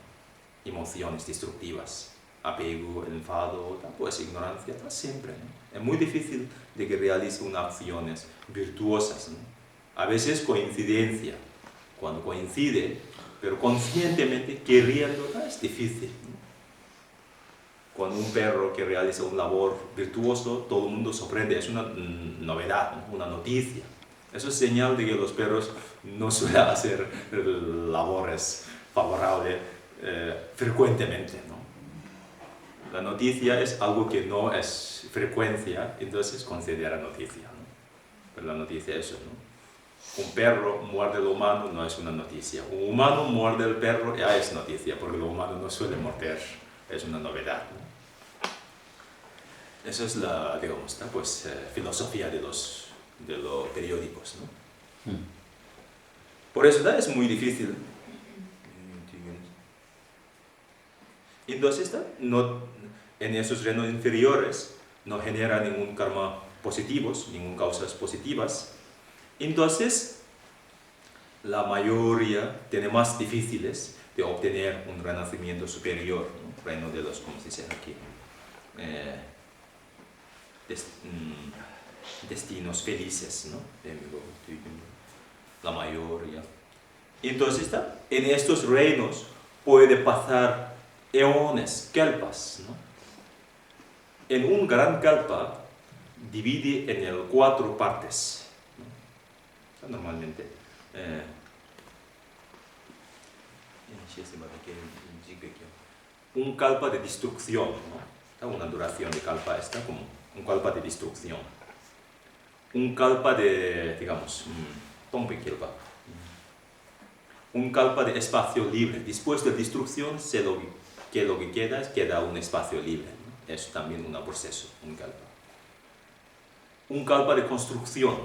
Emociones destructivas, apego, enfado, pues ignorancia, está siempre, ¿no? Es muy difícil de que realice unas acciones virtuosas, ¿no? A veces coincidencia, cuando coincide, pero conscientemente queriendo, es difícil, ¿no? Cuando un perro que realiza un labor virtuoso, todo el mundo sorprende, es una novedad, ¿no? Una noticia. Eso es señal de que los perros no suelen hacer labores favorables frecuentemente, ¿no? La noticia es algo que no es frecuencia, entonces considera noticia, ¿no? Pero la noticia es eso, ¿no? Un perro muerde al humano no es una noticia. Un humano muerde al perro ya es noticia, porque los humanos no suelen morder, es una novedad, ¿no? Esa es la, digamos, pues, filosofía de los periódicos, ¿no? Por eso es muy difícil. Entonces, en esos reinos inferiores no genera ningún karma positivos, ninguna causas positivas. Entonces, la mayoría tiene más difíciles de obtener un renacimiento superior, ¿no? Reino de los, como se dice aquí, destinos felices, ¿no? La mayoría. Entonces, en estos reinos puede pasar eones, kalpas, ¿no? En un gran kalpa divide en el 4 partes, ¿no? Normalmente. Un kalpa de destrucción, ¿no? Una duración de kalpa está como un kalpa de destrucción. Un kalpa de, digamos, Tongpekilpa. Un kalpa de espacio libre. Después de destrucción, lo que queda es queda un espacio libre, ¿no? Es también un proceso, un kalpa. Un kalpa de construcción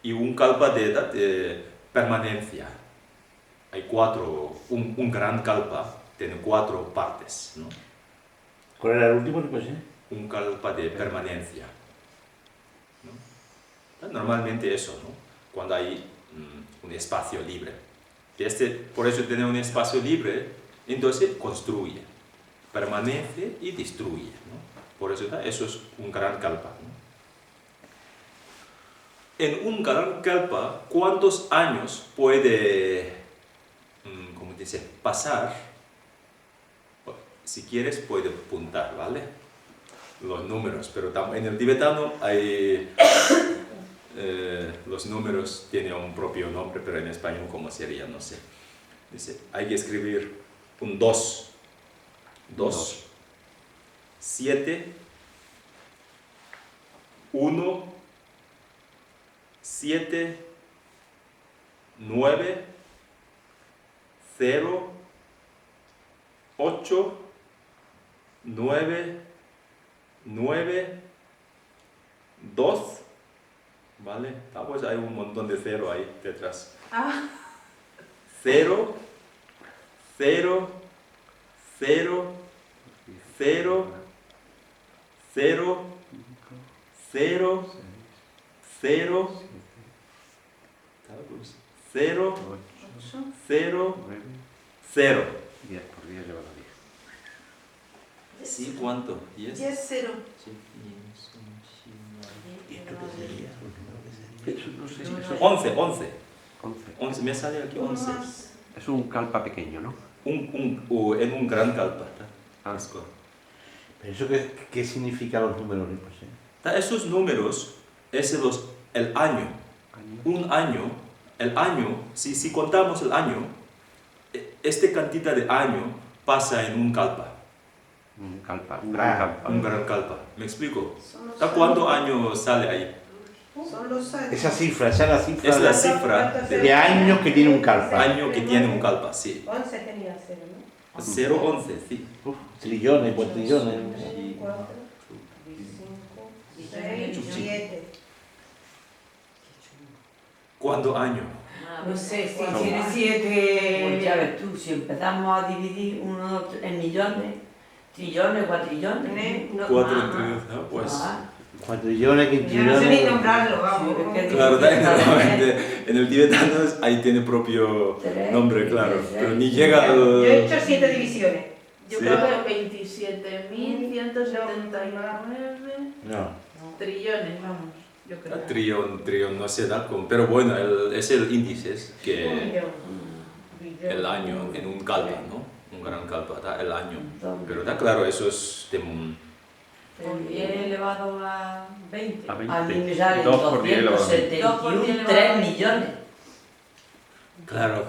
y un kalpa de permanencia. Hay 4, un gran kalpa tiene 4 partes, ¿no? ¿Cuál era el último? Pues, Un kalpa de permanencia, ¿no? Normalmente eso, ¿no? Cuando hay un espacio libre. Por eso tener un espacio libre, entonces construye, permanece y destruye, ¿no? Por eso eso es un gran kalpa, ¿no? En un gran kalpa, ¿cuántos años puede, cómo dice, pasar? Si quieres, puede apuntar, ¿vale? Los números, pero en el tibetano hay los números tienen un propio nombre, pero en español ¿cómo sería? No sé. Dice, hay que escribir un 2, 7, 1, 7, 9, 0, 8, 9, 9, 2, ¿vale? Pues hay un montón de 0 ahí detrás. 0, 0, 0, 0, 0, 0, 0, 0, 0, 0. 10 por 10 lleva la 10. ¿Sí? ¿Cuánto? 10. 10, 0. Sí. ¿Y esto qué sería? Eso no sé si eso es 11. 11. Me sale aquí 11. Es un kalpa pequeño, ¿no? En un gran kalpa. Ah. Pero eso qué significa los números? esos números es el año. Un año, el año, si contamos el año, esta cantidad de año pasa en un kalpa. Un kalpa, un gran kalpa. Un gran kalpa. ¿Me explico? ¿Cuántos años sale ahí? Son los años. Esa cifra, esa es la cifra. Es la cifra de años que tiene un kalpa. Año que tiene un kalpa, sí. 11 tenía 0, ¿no? 0, 11, sí. Trillones, pues trillones. 4, 5, 6, 7. ¿Cuánto año? No sé, si No. tiene Pues 7... ya ves tú, si empezamos a dividir uno en millones, trillones, cuatrillones. No, 4 más. entre 10, ¿no? Pues. Ah, Cuatrillones, Yo no sé ni quintillones. nombrarlo, vamos. Sí, es que- Claro, normalmente en el tibetano ahí tiene propio Tres, nombre, claro. seis. Pero ni llega Yo he al. hecho 7 divisiones. Yo Sí. creo que 27.179 No. trillones, vamos, yo creo. Trillón, no sé, pero bueno, es el índice que el año en un kalpa, ¿no? Un gran kalpa, el año. entonces, Pero está claro, eso es de Con 10 elevado a 20. A 20. a mí me salen 2 por 10 elevado a 20. 271, 3 millones. Claro.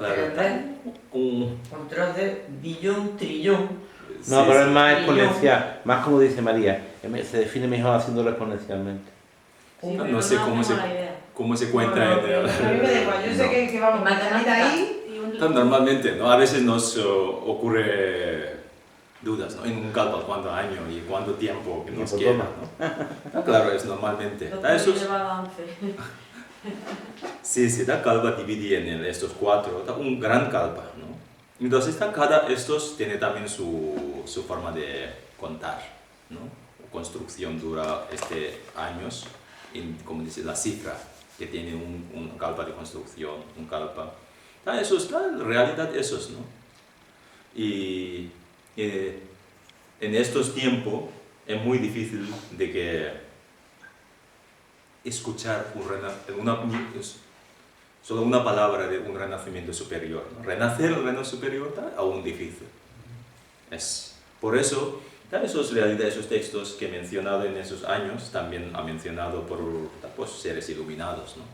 Entonces, billón, trillón. No, pero es más Trillón. exponencial. Más como dice María. Se define mejor haciéndolo exponencialmente. Sí, No pero sé no cómo hace se- mala idea. ¿Cómo se cuenta A mí me da igual, yo sé que vamos a salir ahí. Y un- Normalmente, ¿no? A veces nos ocurre dudas, ¿no? En un kalpa, cuánto año y cuánto tiempo que nos Tiempo queda, ¿no? Claro, es normalmente. 2 elevado a 11. Sí, da kalpa divide en estos 4, un gran kalpa, ¿no? Entonces cada estos tiene también su su forma de contar, ¿no? Construcción dura años, como dice la cifra, que tiene un kalpa de construcción, un kalpa. Eso está, en realidad esos, ¿no? Y en estos tiempos es muy difícil de que escuchar solo una palabra de un renacimiento superior, ¿no? Renacer el reino superior está aún difícil. Por eso, esos textos que he mencionado en esos años, también ha mencionado por pues, seres iluminados, ¿no?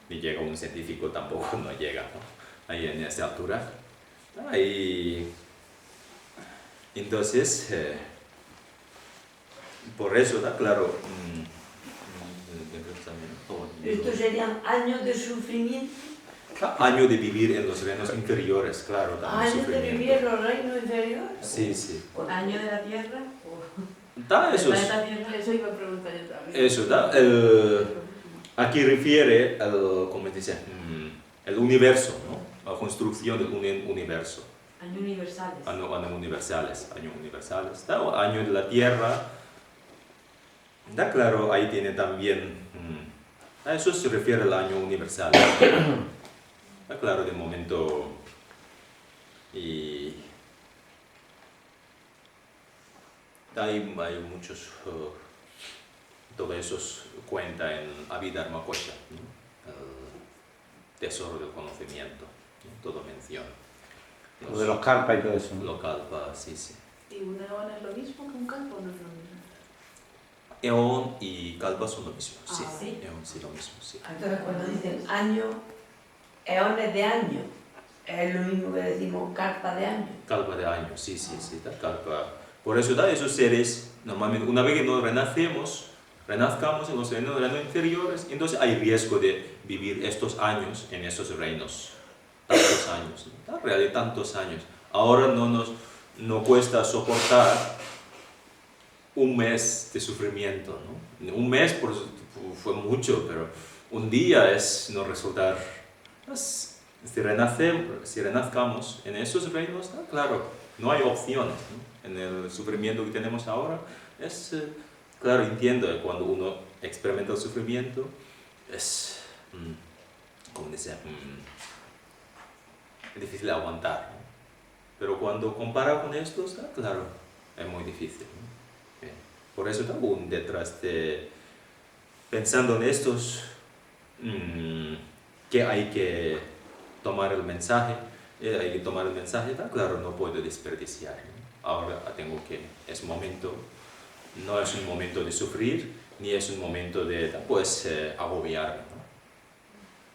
Ni llega un científico, tampoco no llega, ¿no? Ahí en esa altura. Entonces, por eso, ¿está claro? ¿Estos serían años de sufrimiento? Año de vivir en los reinos inferiores, claro. ¿Años de vivir en los reinos inferiores? Sí, sí. ¿Año de la Tierra? Está eso. ¿Planeta Tierra? Eso iba a preguntar yo también. Eso, está. Aquí refiere ¿cómo dice? El universo, ¿no? La construcción del universo. Años universales. Años universales. Está año de la Tierra. Está claro, ahí tiene también. A eso se refiere al año universal. Está claro, de momento. Y hay muchos. Todo eso cuenta en Abhidharma Kosha, ¿no? El tesoro del conocimiento, ¿no? Todo menciona. Lo de los kalpas y todo eso. Los kalpas, sí. ¿Y un eón es lo mismo que un kalpa o no es lo mismo? Eón y kalpa son lo mismo, sí. Ah, ¿sí? Eón sí, lo mismo, sí. Entonces cuando dicen año, eones de año, es lo mismo que decimos carpa de año. Kalpa de año, sí, kalpa. Por eso, esos seres, normalmente, una vez que nos renazcamos en los reinos inferiores, entonces hay riesgo de vivir estos años en esos reinos. Tantos años, ¿no? En realidad, tantos años. Ahora no cuesta soportar un mes de sufrimiento, ¿no? Un mes fue mucho, pero un día no resultar. Si renazcamos en esos reinos, claro, no hay opciones, ¿no? En el sufrimiento que tenemos ahora, claro, entiendo que cuando uno experimenta el sufrimiento, ¿cómo decir? Es difícil de aguantar, ¿no? Pero cuando compara con estos, claro, es muy difícil, ¿no? Bien. Por eso también detrás pensando en estos, que hay que tomar el mensaje, claro, no puedo desperdiciar, ¿no? Ahora no es un momento de sufrir, ni es un momento de agobiarme, ¿no?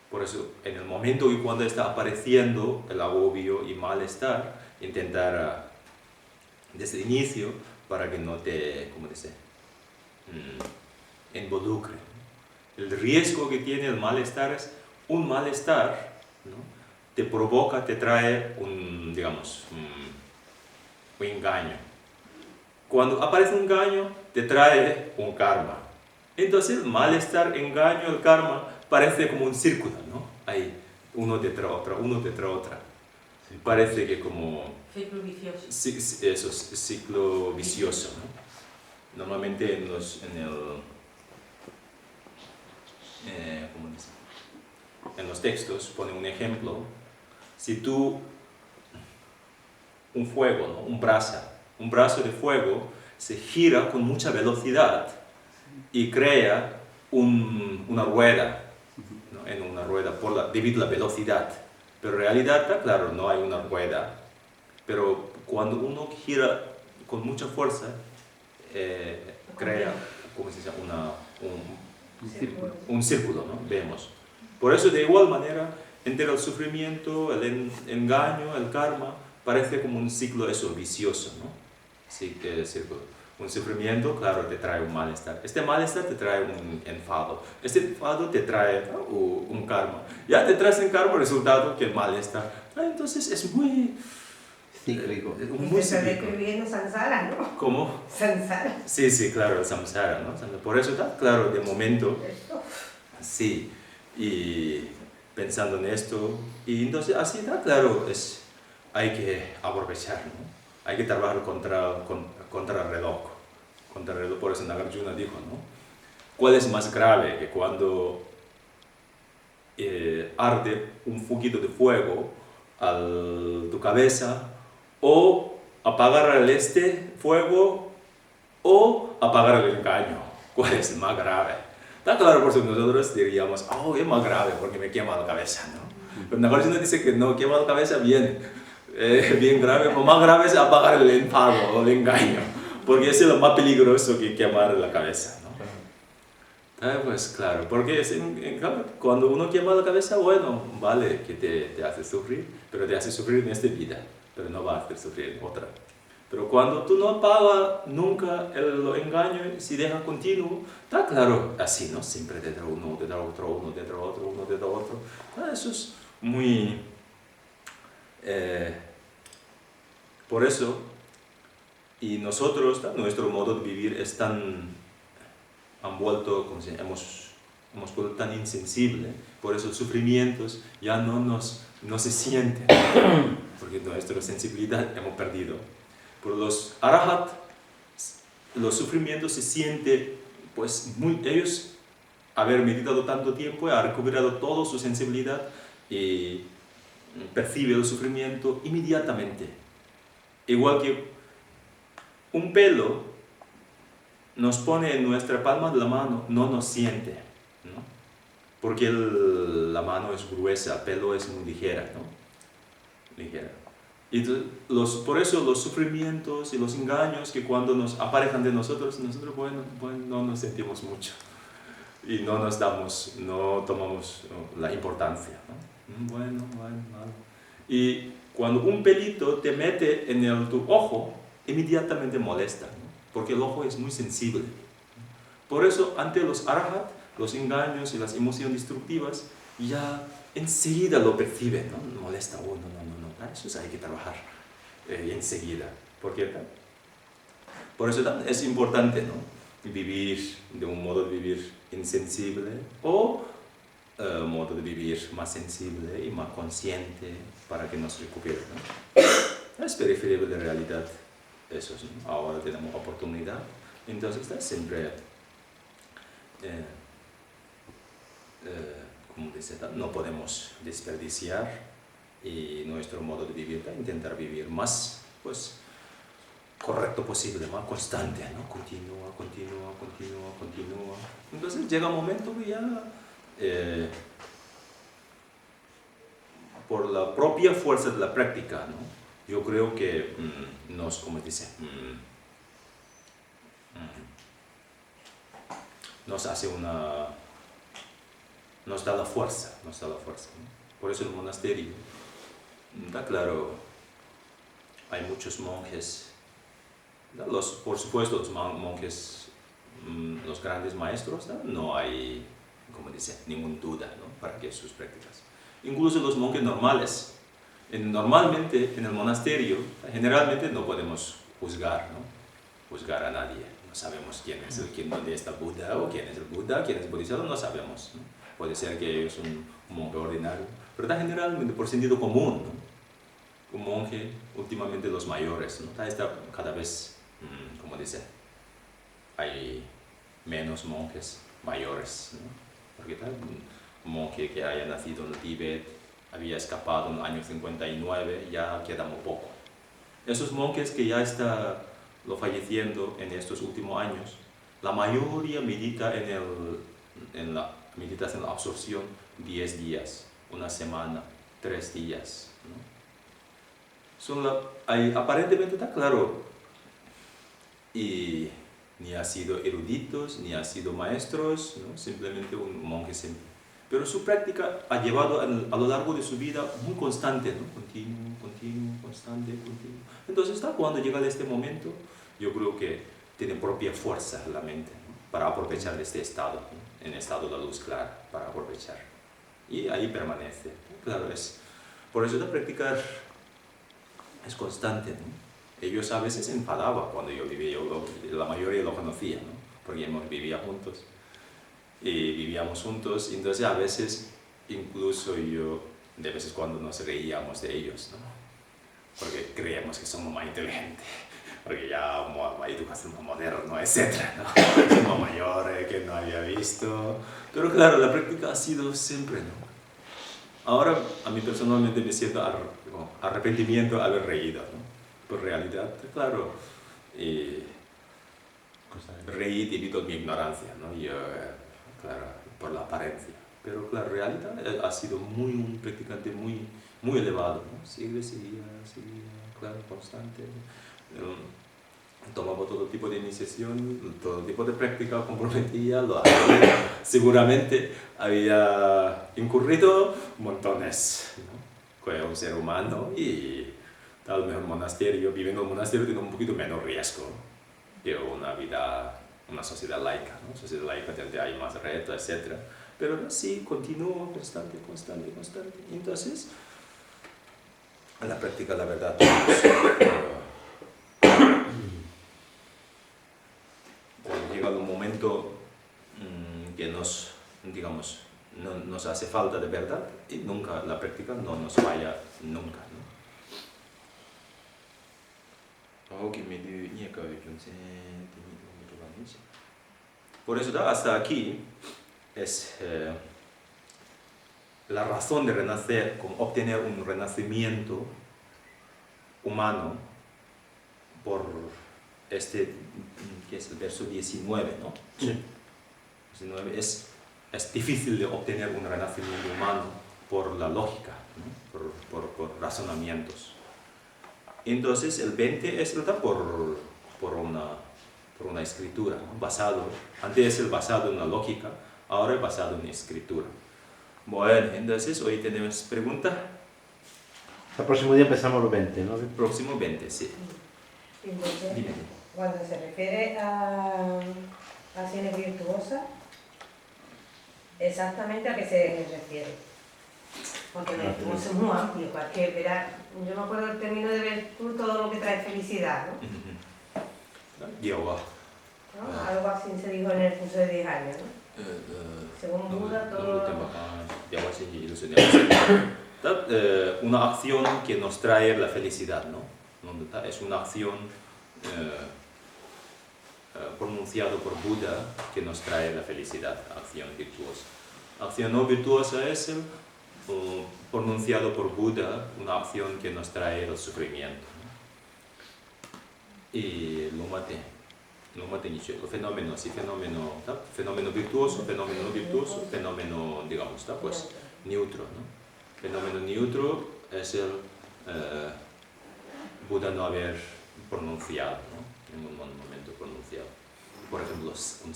Por eso, en el momento y cuando está apareciendo el agobio y malestar, intentar desde el inicio para que no te, involucre. El riesgo que tiene el malestar es un malestar, ¿no? Te provoca, te trae un engaño. Cuando aparece un engaño, te trae un karma. Entonces, el malestar, engaño, el karma, parece como un círculo, ¿no? Hay uno detrás de otra. Sí. Parece que como... Ciclo vicioso. Eso es ciclo vicioso, ¿no? Normalmente en los textos pone un ejemplo. Si tú, un fuego, ¿no? Un brazo de fuego se gira con mucha velocidad y crea una rueda, ¿no? En una rueda debido a la velocidad. Pero en realidad, claro, no hay una rueda. Pero cuando uno gira con mucha fuerza, crea, ¿cómo se llama? Un círculo, ¿no? Vemos. Por eso, de igual manera, entre el sufrimiento, el engaño, el karma, parece como un ciclo vicioso, ¿no? Sí, círculo. Un sufrimiento, claro, te trae un malestar. Este malestar te trae un enfado. Este enfado te trae, ¿no? Un karma. Ya te traes en karma el resultado que el malestar. Entonces es muy cíclico. Muy Se ve cíclico. que viene Sansara, ¿no? ¿Cómo? Sansara. Sí, claro, el samsara, ¿no? Por eso está claro, de momento, sí. Y pensando en esto, y entonces así está claro, hay que aprovechar, ¿no? hay que trabajar contra el reloj. Por eso Nagarjuna dijo, ¿no? ¿Cuál es más grave que cuando arde un poquito de fuego a tu cabeza, o apagar el fuego, o apagar el engaño? ¿Cuál es el más grave? Está claro, por eso nosotros diríamos, oh, es más grave porque me quema la cabeza, ¿no? Pero Nagarjuna dice que no, quema la cabeza bien grave. Lo más grave es apagar el enfado o el engaño, porque ese es lo más peligroso que quemar la cabeza, ¿no? Pues claro, porque cuando uno quema la cabeza, bueno, vale que te hace sufrir, pero te hace sufrir en esta vida, pero no va a hacer sufrir en otra. Pero cuando tú no apagas nunca el engaño, si dejas continuo, está claro, así, ¿no? Siempre detrás uno, detrás otro, uno detrás otro, uno detrás otro. Eso es muy... por eso, y nosotros, nuestro modo de vivir es tan... han vuelto, como si hemos vuelto tan insensible, por eso los sufrimientos ya no se sienten, porque nuestra sensibilidad hemos perdido. Por los arahat, los sufrimientos se sienten, pues ellos, haber meditado tanto tiempo, han recuperado toda su sensibilidad y percibe el sufrimiento inmediatamente. Igual que un pelo nos pone en nuestra palma de la mano, no nos siente, ¿no? Porque la mano es gruesa, el pelo es muy ligera, ¿no? Ligera. Y por eso los sufrimientos y los engaños que cuando nos aparejan de nosotros, bueno, no nos sentimos mucho y no tomamos la importancia, ¿no? Bueno. Y cuando un pelito te mete en tu ojo, inmediatamente molesta, ¿no? Porque el ojo es muy sensible. Por eso, ante los arahat, los engaños y las emociones destructivas, ya enseguida lo perciben, ¿no? Molesta, no. Eso hay que trabajar enseguida. Por eso es importante, ¿no? Vivir de un modo de vivir insensible o modo de vivir más sensible y más consciente para que nos recupere, ¿no? Es preferible de realidad. Eso, ¿no? Ahora tenemos oportunidad, entonces siempre, como dice, no podemos desperdiciar y nuestro modo de vivir, intentar vivir más, pues, correcto posible, más constante, ¿no? Continúa. Entonces llega un momento que ya, por la propia fuerza de la práctica, ¿no? Yo creo que como dice, nos da la fuerza, ¿no? Por eso el monasterio, está claro, hay muchos monjes, por supuesto los monjes, los grandes maestros, no hay, como dice, ninguna duda, ¿no? Para que sus prácticas. Incluso los monjes normales. Normalmente en el monasterio, generalmente no podemos juzgar a nadie. No sabemos dónde está Buda, o quién es el Buda, quién es el Bodhisattva, no sabemos, ¿no? Puede ser que es un monje ordinario, pero generalmente por sentido común, ¿no? Un monje, últimamente los mayores, ¿no? Está cada vez, como dice, hay menos monjes mayores, ¿no? Porque un monje que haya nacido en el Tíbet, había escapado en el año 59, ya queda muy poco. Esos monjes que ya están falleciendo en estos últimos años, la mayoría medita en la meditación, la absorción 10 días, una semana, 3 días, ¿no? Aparentemente está claro, y ni ha sido eruditos, ni ha sido maestros, ¿no? Simplemente un monje simple. Pero su práctica ha llevado a lo largo de su vida muy constante, ¿no? Continuo, constante. Entonces, cuando llega a este momento, yo creo que tiene propia fuerza la mente, ¿no? Para aprovechar de este estado, ¿no? En estado de luz clara, para aprovechar. Y ahí permanece. Claro, por eso la práctica es constante, ¿no? Ellos a veces se enfadaban cuando yo vivía, la mayoría lo conocía, ¿no? Porque vivíamos juntos. Y vivíamos juntos, entonces a veces incluso de veces cuando nos reíamos de ellos, ¿no? porque creemos que somos más inteligentes, porque ya hay educación más moderna, etc. ¿no? Somos mayores que no había visto. Pero claro, la práctica ha sido siempre, ¿no? Ahora, a mí personalmente me siento arrepentimiento haber reído, ¿no? Por realidad, claro, reí debido a mi ignorancia, ¿no? Yo, claro, por la apariencia. Pero claro, en realidad ha sido un practicante muy elevado, ¿no? Seguía, claro, constante. Tomaba todo tipo de iniciación, todo tipo de práctica comprometida, lo hacía. Seguramente había incurrido montones, ¿no? Fue un ser humano y tal vez un monasterio, viviendo en un monasterio tiene un poquito menos riesgo que una sociedad laica, ¿no? Sociedad laica donde hay más retos, etc. Pero sí, continuó constante. Entonces, la práctica, la verdad, cuando llega un momento que nos hace falta de verdad, y nunca la práctica no nos falla nunca, ¿no? Por eso hasta aquí es la razón de renacer, como obtener un renacimiento humano por que es el verso 19, ¿no? Sí. 19 es difícil de obtener un renacimiento humano por la lógica, ¿no? por razonamientos. Entonces el 20 es por una escritura, ¿no? Antes es basado en la lógica, ahora es basado en escritura. Bueno, entonces hoy tenemos pregunta. El próximo día empezamos los 20, ¿no? El próximo 20, sí. Entonces, Dime. cuando se refiere a acciones virtuosas, exactamente a qué se refiere. Porque el virtuoso es muy amplio, yo me acuerdo del término de virtud, todo lo que trae felicidad, ¿no? Algo así se dijo en el curso de 10 años, ¿no? Según Buda, todo... Una acción que nos trae la felicidad, ¿no? Es una acción pronunciada por Buda que nos trae la felicidad, acción virtuosa. Acción no virtuosa es pronunciado por Buda, una acción que nos trae el sufrimiento, ¿no? Y lo maté fenómeno virtuoso, fenómeno no virtuoso, fenómeno, digamos, pues neutro, ¿no? Fenómeno neutro es el Buda no haber pronunciado, ¿no? En un momento pronunciado. Por ejemplo, un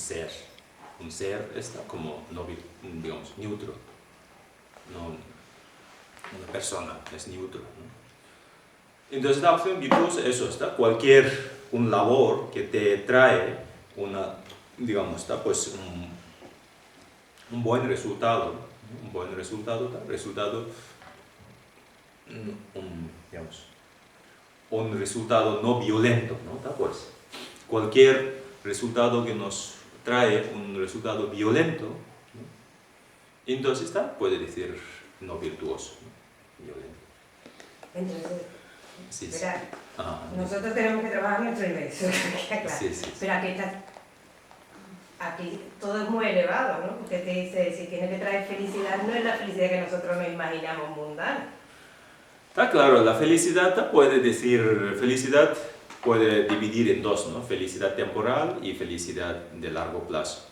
ser está como, digamos, neutro. No, una persona es neutro, ¿no? Entonces la acción virtuosa es eso, un labor que te trae pues un buen resultado, un resultado no violento, ¿no? Pues cualquier resultado que nos trae un resultado violento, ¿no? Entonces puede decir no virtuoso, ¿no? Violento. Entonces, Sí. verá, nosotros tenemos que trabajar nuestro nivel, claro. Sí. Pero aquí todo es muy elevado, ¿no? Porque te dice, si tiene que traer felicidad, no es la felicidad que nosotros nos imaginamos mundana. Está claro, la felicidad puede dividir en dos, ¿no? Felicidad temporal y felicidad de largo plazo.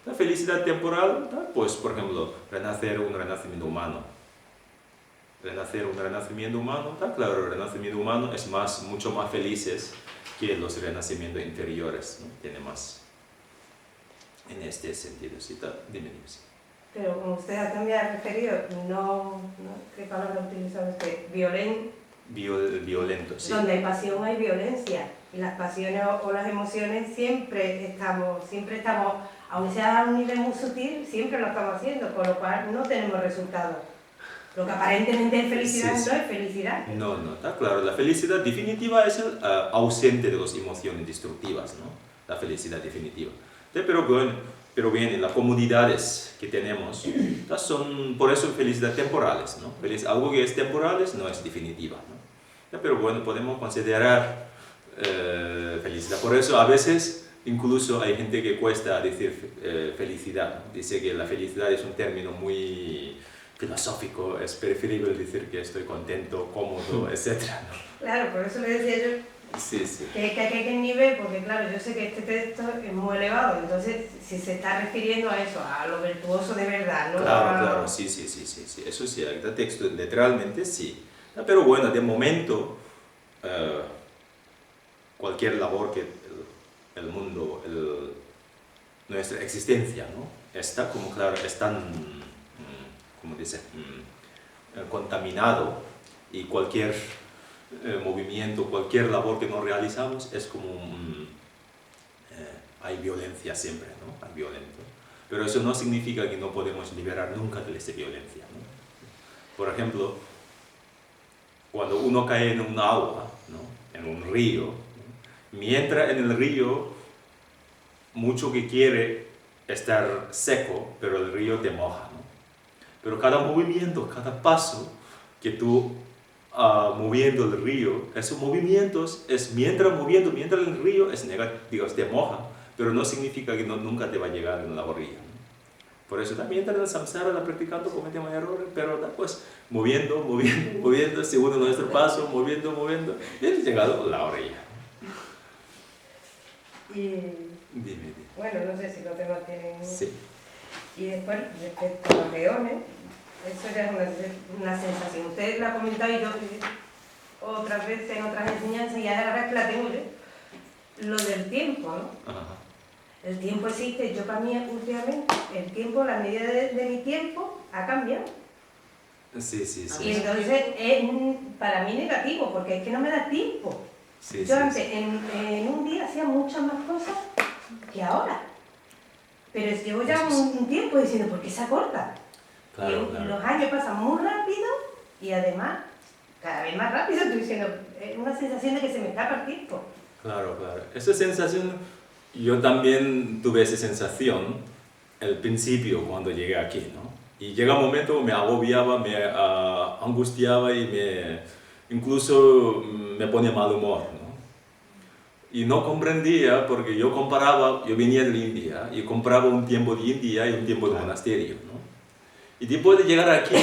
La felicidad temporal, pues por ejemplo, renacer un renacimiento humano. Está claro, el renacimiento humano es mucho más felices que los renacimientos inferiores, ¿no? Tiene más en este sentido, ¿sí? Dime. Pero como usted también ha referido, ¿qué palabra utiliza usted? Violento, sí. Donde hay pasión hay violencia. Y las pasiones o las emociones siempre estamos, aunque sea a un nivel muy sutil, siempre lo estamos haciendo, con lo cual no tenemos resultados. Lo que aparentemente es felicidad no es felicidad. No, está claro. La felicidad definitiva es el ausente de las emociones destructivas, ¿no? La felicidad definitiva. Pero bien, las comodidades que tenemos son, por eso, felicidad temporales, ¿no? Algo que es temporal no es definitiva, ¿no? pero bueno, podemos considerar felicidad. Por eso a veces incluso hay gente que cuesta decir felicidad, ¿no? Dice que la felicidad es un término muy filosófico, es preferible decir que estoy contento, cómodo, etc., ¿no? Claro, por eso le decía yo Sí, sí. que hay que nivel, porque claro, yo sé que este texto es muy elevado, entonces si se está refiriendo a eso, a lo virtuoso de verdad, ¿no? Claro, claro, sí, eso sí, el texto literalmente sí. Pero bueno, de momento, cualquier labor que el mundo, nuestra existencia, ¿no? Está como, claro, es tan, ¿cómo dice? Contaminado, y cualquier movimiento, cualquier labor que no realizamos es como hay violencia siempre, ¿no? Hay violencia. Pero eso no significa que no podemos liberar nunca de esa violencia, ¿no? Por ejemplo, cuando uno cae en un agua, ¿no? En un río, ¿no? Mientras en el río mucho que quiere estar seco, pero el río te moja, ¿no? Pero cada movimiento, cada paso que tú moviendo el río, esos movimientos es mientras el río es negativo, te moja, pero no significa que nunca te va a llegar en la orilla, ¿no? Por eso también en el samsara, practicando, cometemos errores, pero pues moviendo, según nuestro paso, moviendo, y hemos llegado a la orilla. Y Dime. bueno, no sé si los demás tienen... Sí. Y después, respecto a los leones, eso ya es una sensación. Usted lo ha comentado y yo otras veces en otras enseñanzas, y ahora es que la tengo yo, lo del tiempo, ¿no? Ajá. El tiempo existe, yo para mí últimamente, el tiempo, la medida de mi tiempo ha cambiado. Sí. Y entonces es para mí negativo, porque es que no me da tiempo. Yo antes, en un día hacía muchas más cosas que ahora. Pero llevo ya un tiempo diciendo, ¿por qué se acorta? Claro. Los años pasan muy rápido y además, cada vez más rápido, estoy diciendo, es una sensación de que se me escapa el tiempo. Claro. Esa sensación, yo también tuve esa sensación al principio cuando llegué aquí, ¿no? Y llega un momento me agobiaba, me angustiaba y incluso me ponía mal humor, ¿no? Y no comprendía porque yo venía de India y compraba un tiempo de India y un tiempo de monasterio, ¿no? Y después de llegar aquí,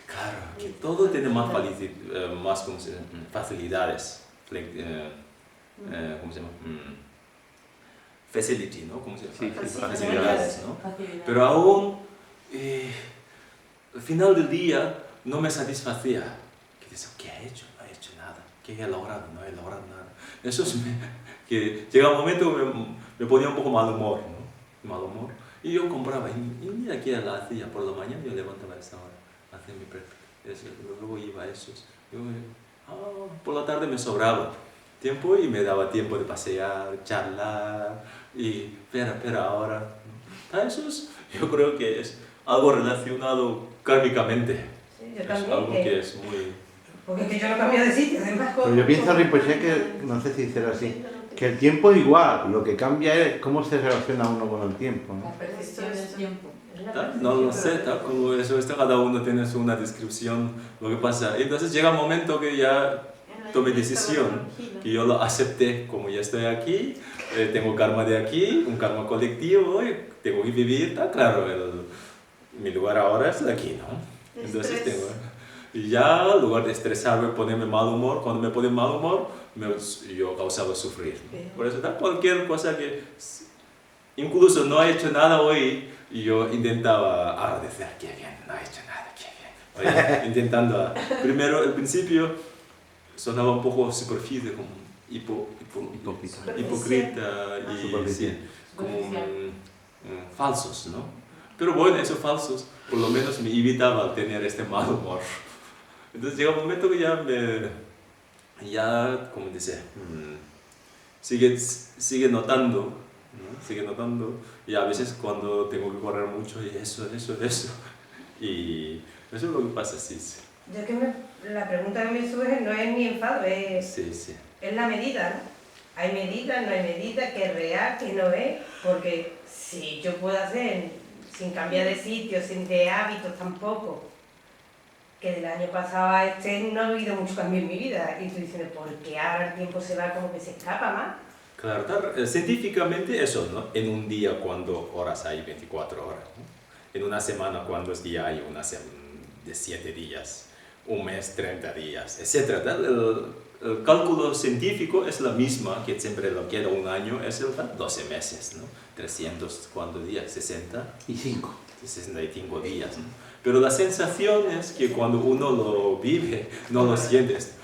claro, que todo tiene más facilidades, ¿cómo se llama? Facility, ¿no? ¿Cómo se llama? Sí, Facilidades, ¿no? Facilidad. Pero aún, al final del día, no me satisfacía. Que dice, ¿qué he hecho? No he hecho nada. ¿Qué he logrado? No he logrado nada. Eso es que llega un momento que me ponía un poco mal humor, ¿no? Mal humor. Y yo compraba, y mira que la hacía por la mañana, yo levantaba a esa hora, hacía mi práctica, luego iba a esos. Por la tarde me sobraba tiempo y me daba tiempo de pasear, charlar, y espera ahora. Eso yo creo que es algo relacionado kármicamente. Sí, yo Es también, algo que es muy... porque es que yo no cambio de sitio, además. Pero yo pienso, Rinpoche, que, no sé si será así, que el tiempo es igual, lo que cambia es cómo se relaciona uno con el tiempo, ¿no? La percepción del tiempo. No lo sé, tal como eso, cada uno tiene una descripción, lo que pasa. Entonces llega un momento que ya tomé decisión, que yo lo acepté, como ya estoy aquí, tengo karma de aquí, un karma colectivo, y tengo que vivir, está claro, mi lugar ahora es de aquí, ¿no? Entonces tengo... Y ya, en lugar de estresarme, ponerme mal humor, cuando me pone mal humor, yo causaba sufrir. Por eso, cualquier cosa que... Incluso no he hecho nada hoy, y yo intentaba agradecer, qué bien, no he hecho nada, qué bien. Oye, intentando... Primero, al principio, sonaba un poco superficie, como hipócrita y sí, como falsos, ¿no? Pero bueno, esos falsos, por lo menos me evitaba tener este mal humor. Entonces llega un momento que ya como dice, sigue notando, ¿no? Sigue notando, y a veces cuando tengo que correr mucho, y eso, y eso es lo que pasa, sí. Yo que la pregunta que me surge no es mi enfado, es la medida, ¿no? Hay medida, no hay medida, que es real, que no es, porque si yo puedo hacer sin cambiar de sitio, sin de hábitos tampoco, que del año pasado a este no ha habido mucho cambio en mi vida. Y tú dices, ¿por qué ahora el tiempo se va como que se escapa más? Claro, científicamente eso, ¿no? En un día, ¿cuántas horas hay? 24 horas, ¿no? En una semana, ¿cuántos días hay? De 7 días. Un mes, 30 días, etc. El cálculo científico es la misma que siempre lo queda un año, es el 12 meses, ¿no? 300, ¿cuántos días? 60. Y 5. 65 días, ¿no? Pero la sensación es que cuando uno lo vive, no lo sientes.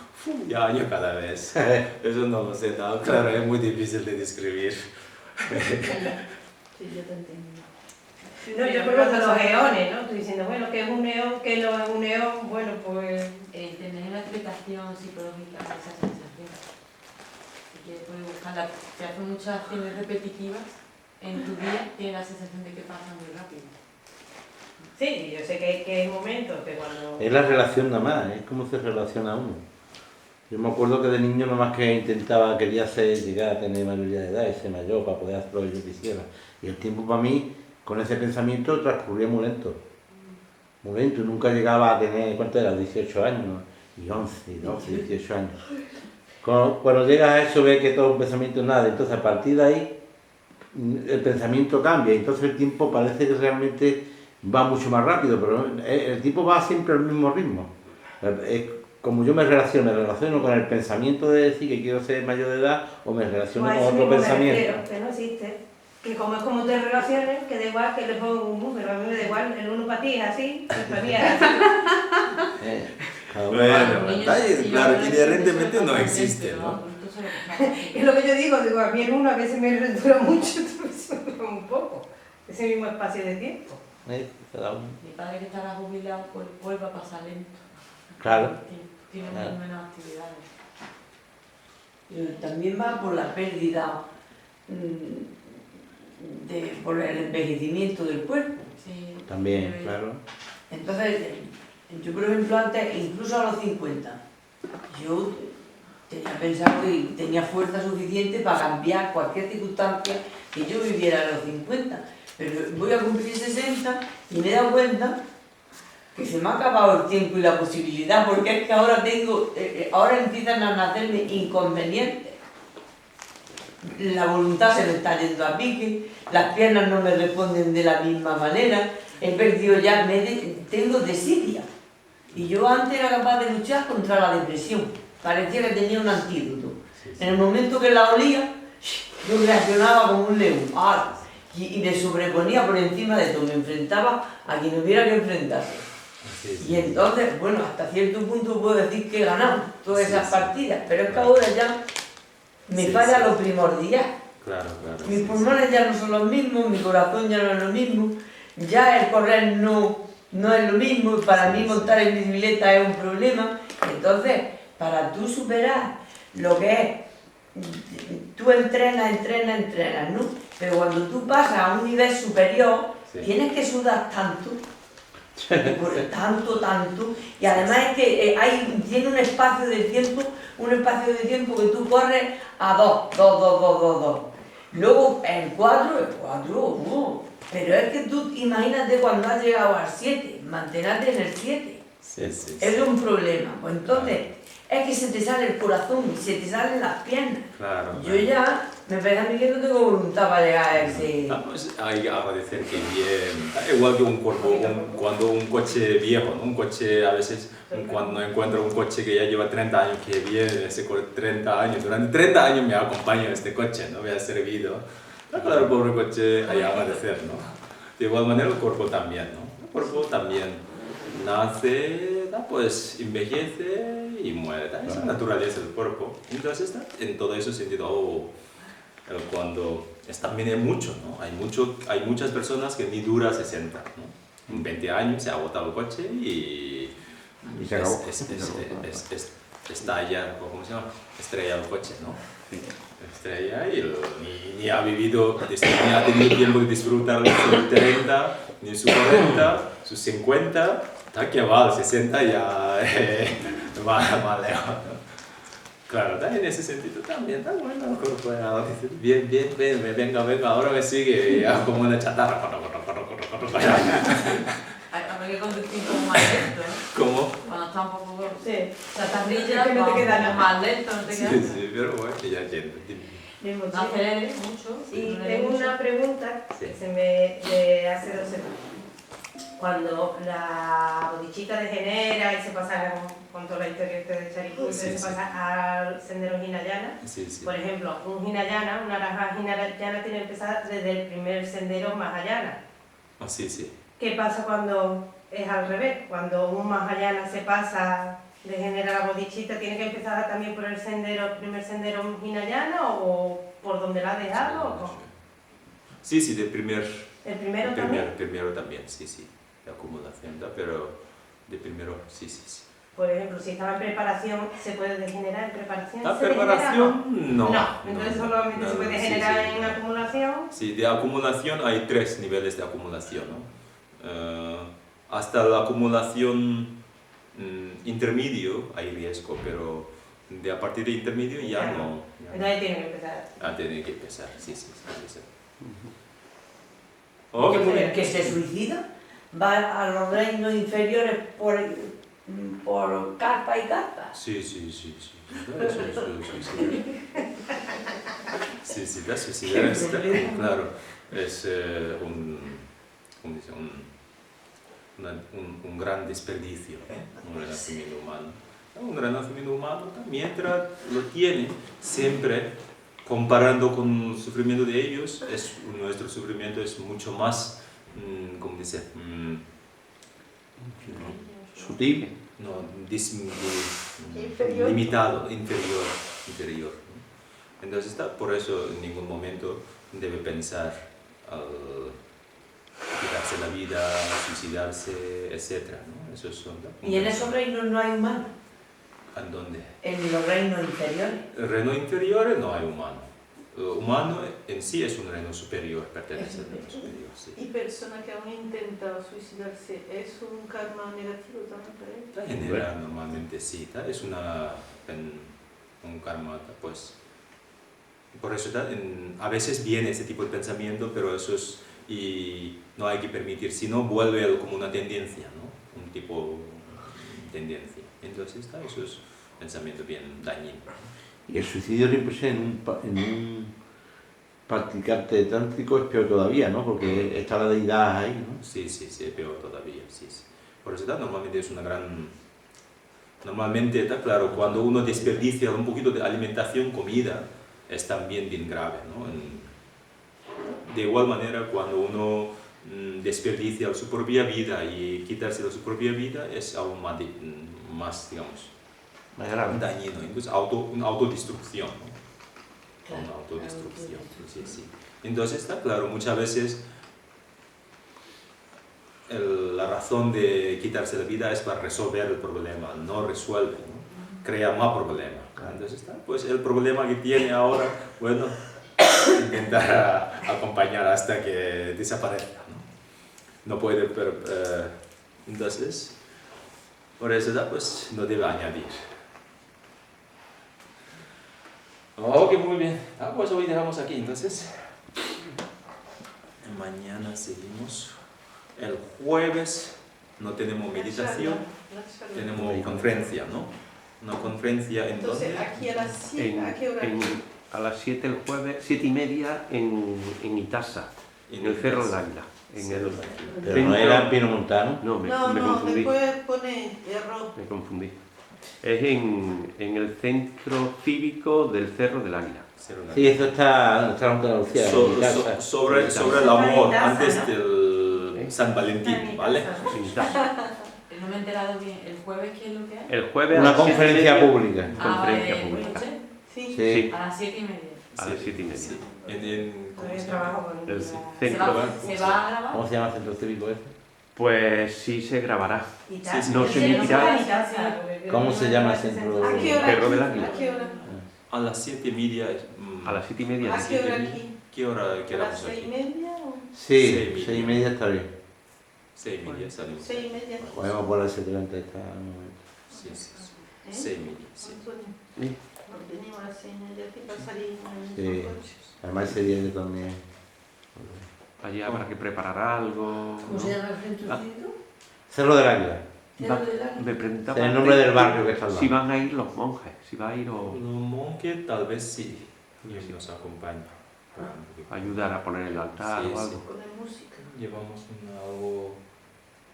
Ya año cada vez. Eso no lo sé, no, claro, es muy difícil de describir. Sí, yo te entiendo. No, yo creo que los eones, ¿no? Tú diciendo, bueno, ¿qué es un eón? ¿Qué no es un eón? Bueno, pues... Tener una explicación psicológica de esa sensación. Si quieres puedes buscarla. Si haces muchas acciones repetitivas en tu día, tienes la sensación de que pasa muy rápido. Sí, yo sé que hay momentos que cuando... Es la relación nada más, es cómo se relaciona uno. Yo me acuerdo que de niño nomás que quería llegar a tener mayoría de edad y ser mayor para poder hacer lo que yo quisiera. Y el tiempo para mí, con ese pensamiento, transcurría muy lento. Muy lento, y nunca llegaba a tener, ¿cuánto era? 18 años, y 11, 12, 18 años. Cuando llegas a eso ves que todo un pensamiento es nada, entonces a partir de ahí el pensamiento cambia, entonces el tiempo parece que realmente va mucho más rápido, pero el tiempo va siempre al mismo ritmo. Como yo me relaciono con el pensamiento de decir que quiero ser mayor de edad, o me relaciono Pues con otro pensamiento. que no existe. Que como es como te relaciones, que da igual que le pongo un número, a mí me da igual, el uno para ti es así, el para mí es así. Cada uno Bueno, claro, que inherentemente no existe, ¿no? Es lo que yo digo, a mí el uno a veces me dura mucho, otras veces me dura un poco. Ese mismo espacio de tiempo. cada uno. Mi padre que estará jubilado, pues vuelve a pasar lento. Claro. Tiene Claro. menos actividades. Pero también va por la pérdida, por el envejecimiento del cuerpo. Sí, También, debe- claro. Entonces, yo por ejemplo antes, incluso a los 50, yo tenía pensado que tenía fuerza suficiente para cambiar cualquier circunstancia que yo viviera a los 50. Pero voy a cumplir 60 y me he dado cuenta que se me ha acabado el tiempo y la posibilidad, porque es que ahora empiezan a nacerme inconvenientes. La voluntad se me está yendo a pique, las piernas no me responden de la misma manera, he perdido ya, tengo desidia. Y yo antes era capaz de luchar contra la depresión, parecía que tenía un antídoto. En el momento que la olía, yo reaccionaba como un león, y me sobreponía por encima de todo, me enfrentaba a quien hubiera que enfrentarse. Y entonces, bueno, hasta cierto punto puedo decir que he ganado todas esas partidas, pero es que ahora ya me falla lo primordial. Claro, Mis pulmones ya no son los mismos, mi corazón ya no es lo mismo, ya el correr no es lo mismo, para mí montar en bicicleta es un problema. Entonces, para tú superar lo que es, tú entrenas, ¿no? Pero cuando tú pasas a un nivel superior, tienes que sudar tanto, tanto, y además es que tiene un espacio de tiempo que tú corres a 2. Luego el 4, pero es que tú imagínate cuando has llegado al 7, mantenerte en el 7. Es un problema. Pues entonces, es que se te sale el corazón y se te salen las piernas. Claro. Yo ya, me parece a mí que no tengo voluntad para llegar a ese... Pues hay que agradecer que bien, igual que un cuerpo, cuando un coche viejo, ¿no? Un coche a veces, cuando encuentro un coche que ya lleva 30 años, que bien, ese 30 años, durante 30 años me acompaña este coche, ¿no? Me ha servido. Claro, el pobre coche hay que agradecer, ¿no? De igual manera el cuerpo también, ¿no? El cuerpo también nace, pues envejece y muere, esa es la naturaleza del cuerpo. Entonces está en todo ese sentido, cuando también hay mucho, ¿no? Hay muchas personas que ni dura 60, ¿no? En 20 años se ha botado el coche y se acabó. estalla, ¿cómo se llama? Estrella el coche, ¿no? Estrella y ni ha vivido, ni ha tenido tiempo de disfrutar de sus 30, ni sus 40, sus 50, está que va, 60 ya va lejos, ¿no? Claro, en ese sentido también está bueno el cuerpo. Bien, venga, ahora me sigue ya como una chatarra. Habrá que conducir como más lento, ¿eh? ¿Cómo? va un poco Sí. chatarrilla, Es que no te va queda un nada. poco más lento, no te queda Sí, nada. sí, pero bueno, ya entiendo. Mi No mochila. aceleres mucho. Y no tengo mucho. una pregunta Sí. que se me de hace 2 semanas. Cuando la bodichita degenera y se pasa con toda la historia esta de Charicú, Sí, se sí. pasa al sendero Hinayana. Sí, sí. Por ejemplo, un Hinayana, una raja Hinayana tiene que empezar desde el primer sendero Mahayana. Ah, sí, sí. ¿Qué pasa cuando es al revés? Cuando un Mahayana se pasa, degenera la bodichita, ¿tiene que empezar también por el primer sendero Hinayana o por donde la ha dejado? ¿O cómo? Sí, sí, de primer. ¿El primero también? Primero también, sí, sí. De acumulación, ¿no? Pero de primero, sí, sí, sí. Por ejemplo, si estaba en preparación, ¿se puede degenerar en preparación? La ¿Se degenera o preparación, no. No, entonces solamente se puede sí, degenerar sí. en acumulación. Sí, de acumulación hay 3 niveles de acumulación, ¿no? Hasta la acumulación intermedio hay riesgo, pero de a partir de intermedio ya Ya no. Ya no. Entonces tiene que empezar. Tiene que empezar, sí, sí, sí. Ok, muy El bien. que se suicida va a los reinos inferiores por carpa y carpa. Sí, sí, sí, sí. Eso, sí. Sí, sí, da suicidar está, claro, es ¿cómo dice? Un gran desperdicio, un renacimiento humano. Un renacimiento humano, mientras lo tiene, siempre comparando con el sufrimiento de ellos, nuestro sufrimiento es mucho más, ¿cómo dice? Sutil. No, Inferior. limitado, inferior. ¿No? Entonces, por eso en ningún momento debe pensar al quitarse la vida, suicidarse, etc. ¿no? Esos son, ¿no? Y en esos reinos no hay humanos. ¿En dónde? En los reinos inferiores. En el reino inferior no hay humano. Humano en sí es un reino superior, pertenece al reino superior. Sí. Y persona que aún intenta suicidarse, ¿es un karma negativo también para él? En general, normalmente sí, es un karma, pues. Por eso a veces viene ese tipo de pensamiento, pero eso es, y no hay que permitir, si no vuelve como una tendencia, ¿no? Un tipo de tendencia. Entonces, eso es un pensamiento bien dañino. Y el suicidio siempre en un practicante tántrico es peor todavía, ¿no? Porque está la deidad ahí, ¿no? Sí, sí, sí, peor todavía, sí, sí. Por eso normalmente es una gran... Normalmente, está claro, cuando uno desperdicia un poquito de alimentación, comida, es también bien grave, ¿no? De igual manera, cuando uno desperdicia su propia vida y quitarse de su propia vida, es aún más digamos, Más grave. dañino, entonces una autodestrucción, ¿no? Claro, Una autodestrucción, sí, sí. Entonces está claro, muchas veces la razón de quitarse la vida es para resolver el problema, no resuelve, ¿no? Crea más problema. Entonces está, pues el problema que tiene ahora, bueno, intentar acompañar hasta que desaparezca, ¿no? No puede, pero, entonces, por eso pues no debe añadir. Ok, muy bien. Pues hoy dejamos aquí, entonces. Mañana seguimos. El jueves no tenemos meditación, tenemos conferencia, ¿no? Una conferencia en Entonces, donde... aquí a las 7, ¿a qué hora? A las 7 el jueves, 7:30 en Itasa, en el Cerro del Águila. En el Pero no era en Pino Montano. No, me No, confundí. después pone error. Me confundí. Es en el centro cívico del Cerro del Águila. Sí, eso está en Andalucía. en mi casa. Sobre el amor, Está en antes Itasa, del San Valentín, ¿vale? En Itasa. No me he enterado bien. ¿El jueves qué es lo que es? El jueves Una a las 7:30, conferencia pública. Conferencia ¿de pública. noche? Sí. Sí. A las 7:30. A las 7:30. Sí. ¿Cómo Todavía se llama? trabajo con El la- centro. ¿Se va a grabar? ¿Cómo se llama el centro cívico ese? Pues sí se grabará. Itasa. Sí, sí. No se emitirá. Itasa, porque ¿Cómo se llama el ese centro? ¿A qué hora? Perro del aquí? Águila. ¿A qué hora? A las 7:30. A las 7:30. ¿A qué hora aquí? ¿Qué hora ¿A las quedamos 6:30 aquí? o Sí, 6:30. 6:30 está bien. 6:30 salimos. 6:30? Podemos ponerse delante de esta momento. Sí, sí, sí. ¿Eh? 6:30, sí. Antonio, Sí. porque teníamos a las 6:30 aquí para salir en Sí. el coche. Además ese día yo también. Allí habrá que preparar algo. ¿Cómo ¿no? se llama el centro Ah. cívico? Cerro del Águila. Me preguntaba El nombre del barrio que está al lado. si van a ir los monjes, si va a ir o Los monjes tal vez sí, y nos acompañan. ayudar a poner el altar Sí, o sí. algo. Poner música. Llevamos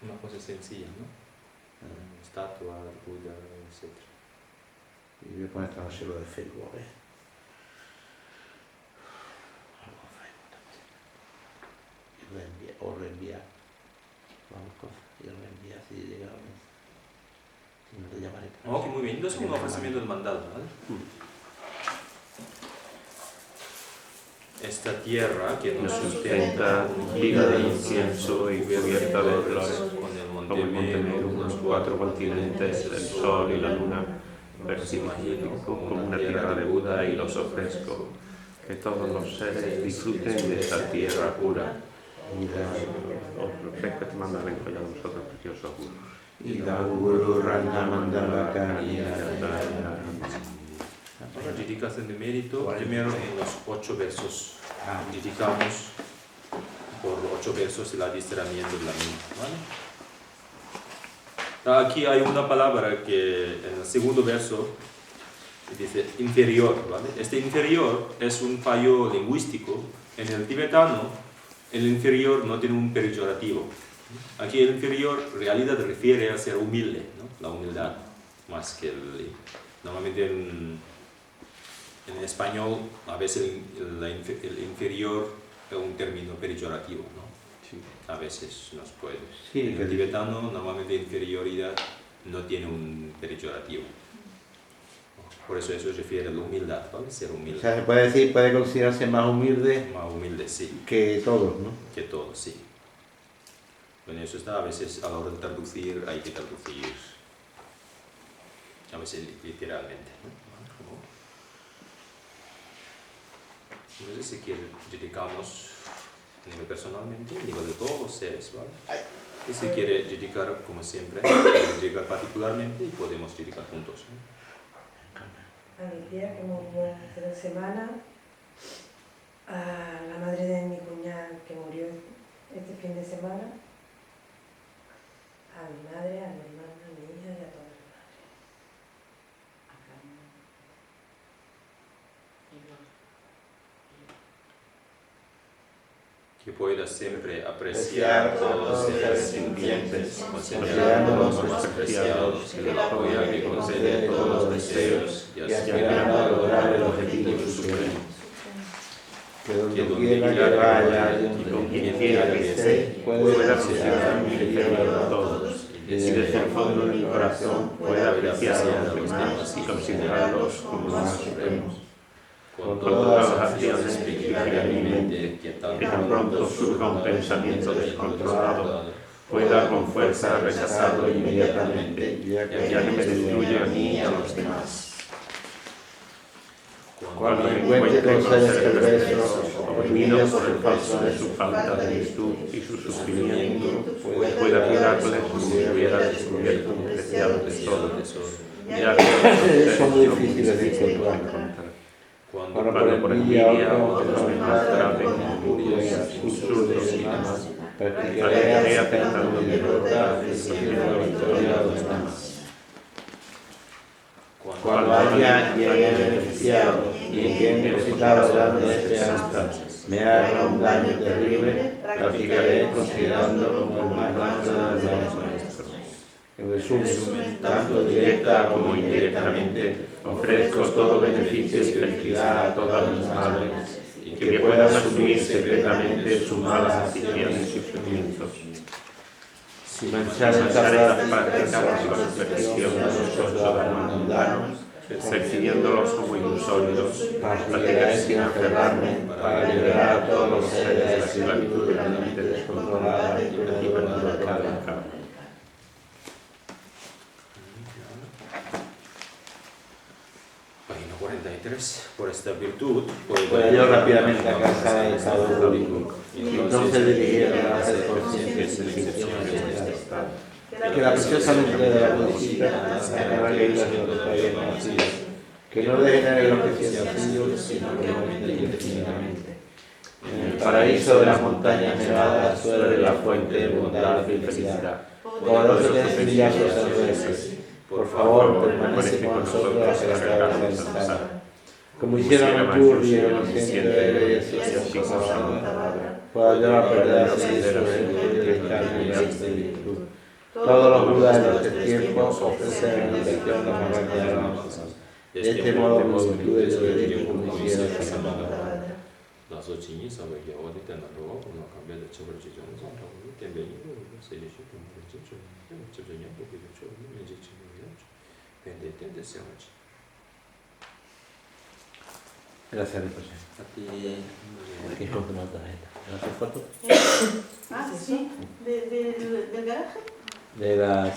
una cosa sencilla, ¿no? Una estatua, Buda, etc. Y voy a poner esta noche lo de Facebook, ¿eh? Y reenviar, o reenviar. Vamos, y reenviar si llega a mí. Si no te llamaré. Ok, muy bien. Entonces un ofrecimiento de mandado, ¿vale? Esta tierra que nos sustenta, vida de incienso y cubierta de flores, con el como el monte Meru, los 4 continentes, el sol y la luna, percibo como una tierra de Buda y los ofrezco. Que todos los seres disfruten de esta tierra pura. Os ofrezco este mandamiento ya a vosotros, preciosos gurus. Idam Guru Rana Mandalaka Ahora, dedicación de mérito, primero en los 8 versos, dedicamos por 8 versos el adiestramiento de la mente, ¿vale? Aquí hay una palabra que en el segundo verso dice inferior, ¿vale? Este inferior es un fallo lingüístico. En el tibetano, el inferior no tiene un peyorativo. Aquí el inferior en realidad refiere a ser humilde, ¿no? La humildad, más que el... Normalmente en español a veces el inferior es un término peyorativo, ¿no? Sí. A veces nos puede. Sí, En el tibetano normalmente inferioridad no tiene un peyorativo. Por eso refiere a la humildad, ¿vale? Ser O humilde. sea, se puede decir, puede considerarse más humilde Más humilde, sí, que todos, ¿no? que todo, sí. Bueno, eso está a veces a la hora de traducir, hay que traducir a veces literalmente, ¿no? Entonces, si quiere, dedicamos a nivel personalmente, a nivel de todos los seres, ¿vale? Y si quiere dedicar, como siempre, dedicar particularmente y podemos dedicar juntos, ¿no? A mi tía que murió hace 2 semanas, a la madre de mi cuñada que murió este fin de semana, a mi madre, a mi hermana, a mi hija y a todas las madres. Que pueda siempre apreciar todos los seres vivientes, considerándolos considerándolos más preciados que la joya que concede todos los deseos y aspirando a lograr el objetivo supremo. Que que donde quiera que vaya y con donde quien quiera quiera que que esté, pueda pueda considerar considerar mi inferior a todos, y desde el fondo de mi corazón pueda apreciar a los demás y considerarlos como más supremos. con Todas las acciones que dirigen mi mente, que tan pronto surja un pensamiento descontrolado, pueda con fuerza rechazarlo inmediatamente, ya que me destruye a mí y a los demás. Cuando me encuentre con seres perversos, oprimidos por el peso de su falta de virtud y su sufrimiento, pueda curarles como si hubiera descubierto un preciado tesoro, ya que son muy difíciles de encontrar. cuando Cuando por envidia otros me maltraten con injurias, insultos y demás, practicaré aceptando mi derrota, exigiendo la victoria a los demás. Cuando haya quien he beneficiado y en quien he depositado grande esperanza me haga un daño terrible, practicaré considerándolo como el más grande de los maestros. En resumen, tanto directa como indirectamente, ofrezco todo beneficio y felicidad a todas mis madres y que puedan asumir secretamente sus malas aficiones y sufrimientos. Si manchar estas prácticas por la superstición de los ciudadanos mundanos, percibiéndolos como ilusorios, practicaré sin aferrarme para liberar a todos los seres de la esclavitud de la mente descontrolada y patriarcal. Página 43. Por esta virtud, Fue yo rápidamente a casa de Estado público y entonces dirigieron a hacer conscientes de que la preciosa mente de la visita sacará islas de los países conocidos, que no degenere los que sencillos, sino que aumenten indefinidamente. En el paraíso de las montañas nevadas suele la fuente de bondad y felicidad. poderoso que enseñas los reyes, por favor, permanece con nosotros hasta la hora de la sala. Como hicieron Manchurri, el inocente de reyes y así por ayudar a perder la y la virtud. Todos los Budas de los tiempos ofrecen la lección de las alabanzas. De este modo, multitud de deberían conducir a esta semana. 나서 진이 사회에 어디 때나로 그런 감별의 처벌 지정을 선하고 때문에 세계식 공부를 좀 저전이 보게 되죠. 이제 지금이요. 근데 때때 세워지. Gracias, José. A ti. Aquí es una tarjeta. ¿Hace foto? Ah, sí, del garaje. De la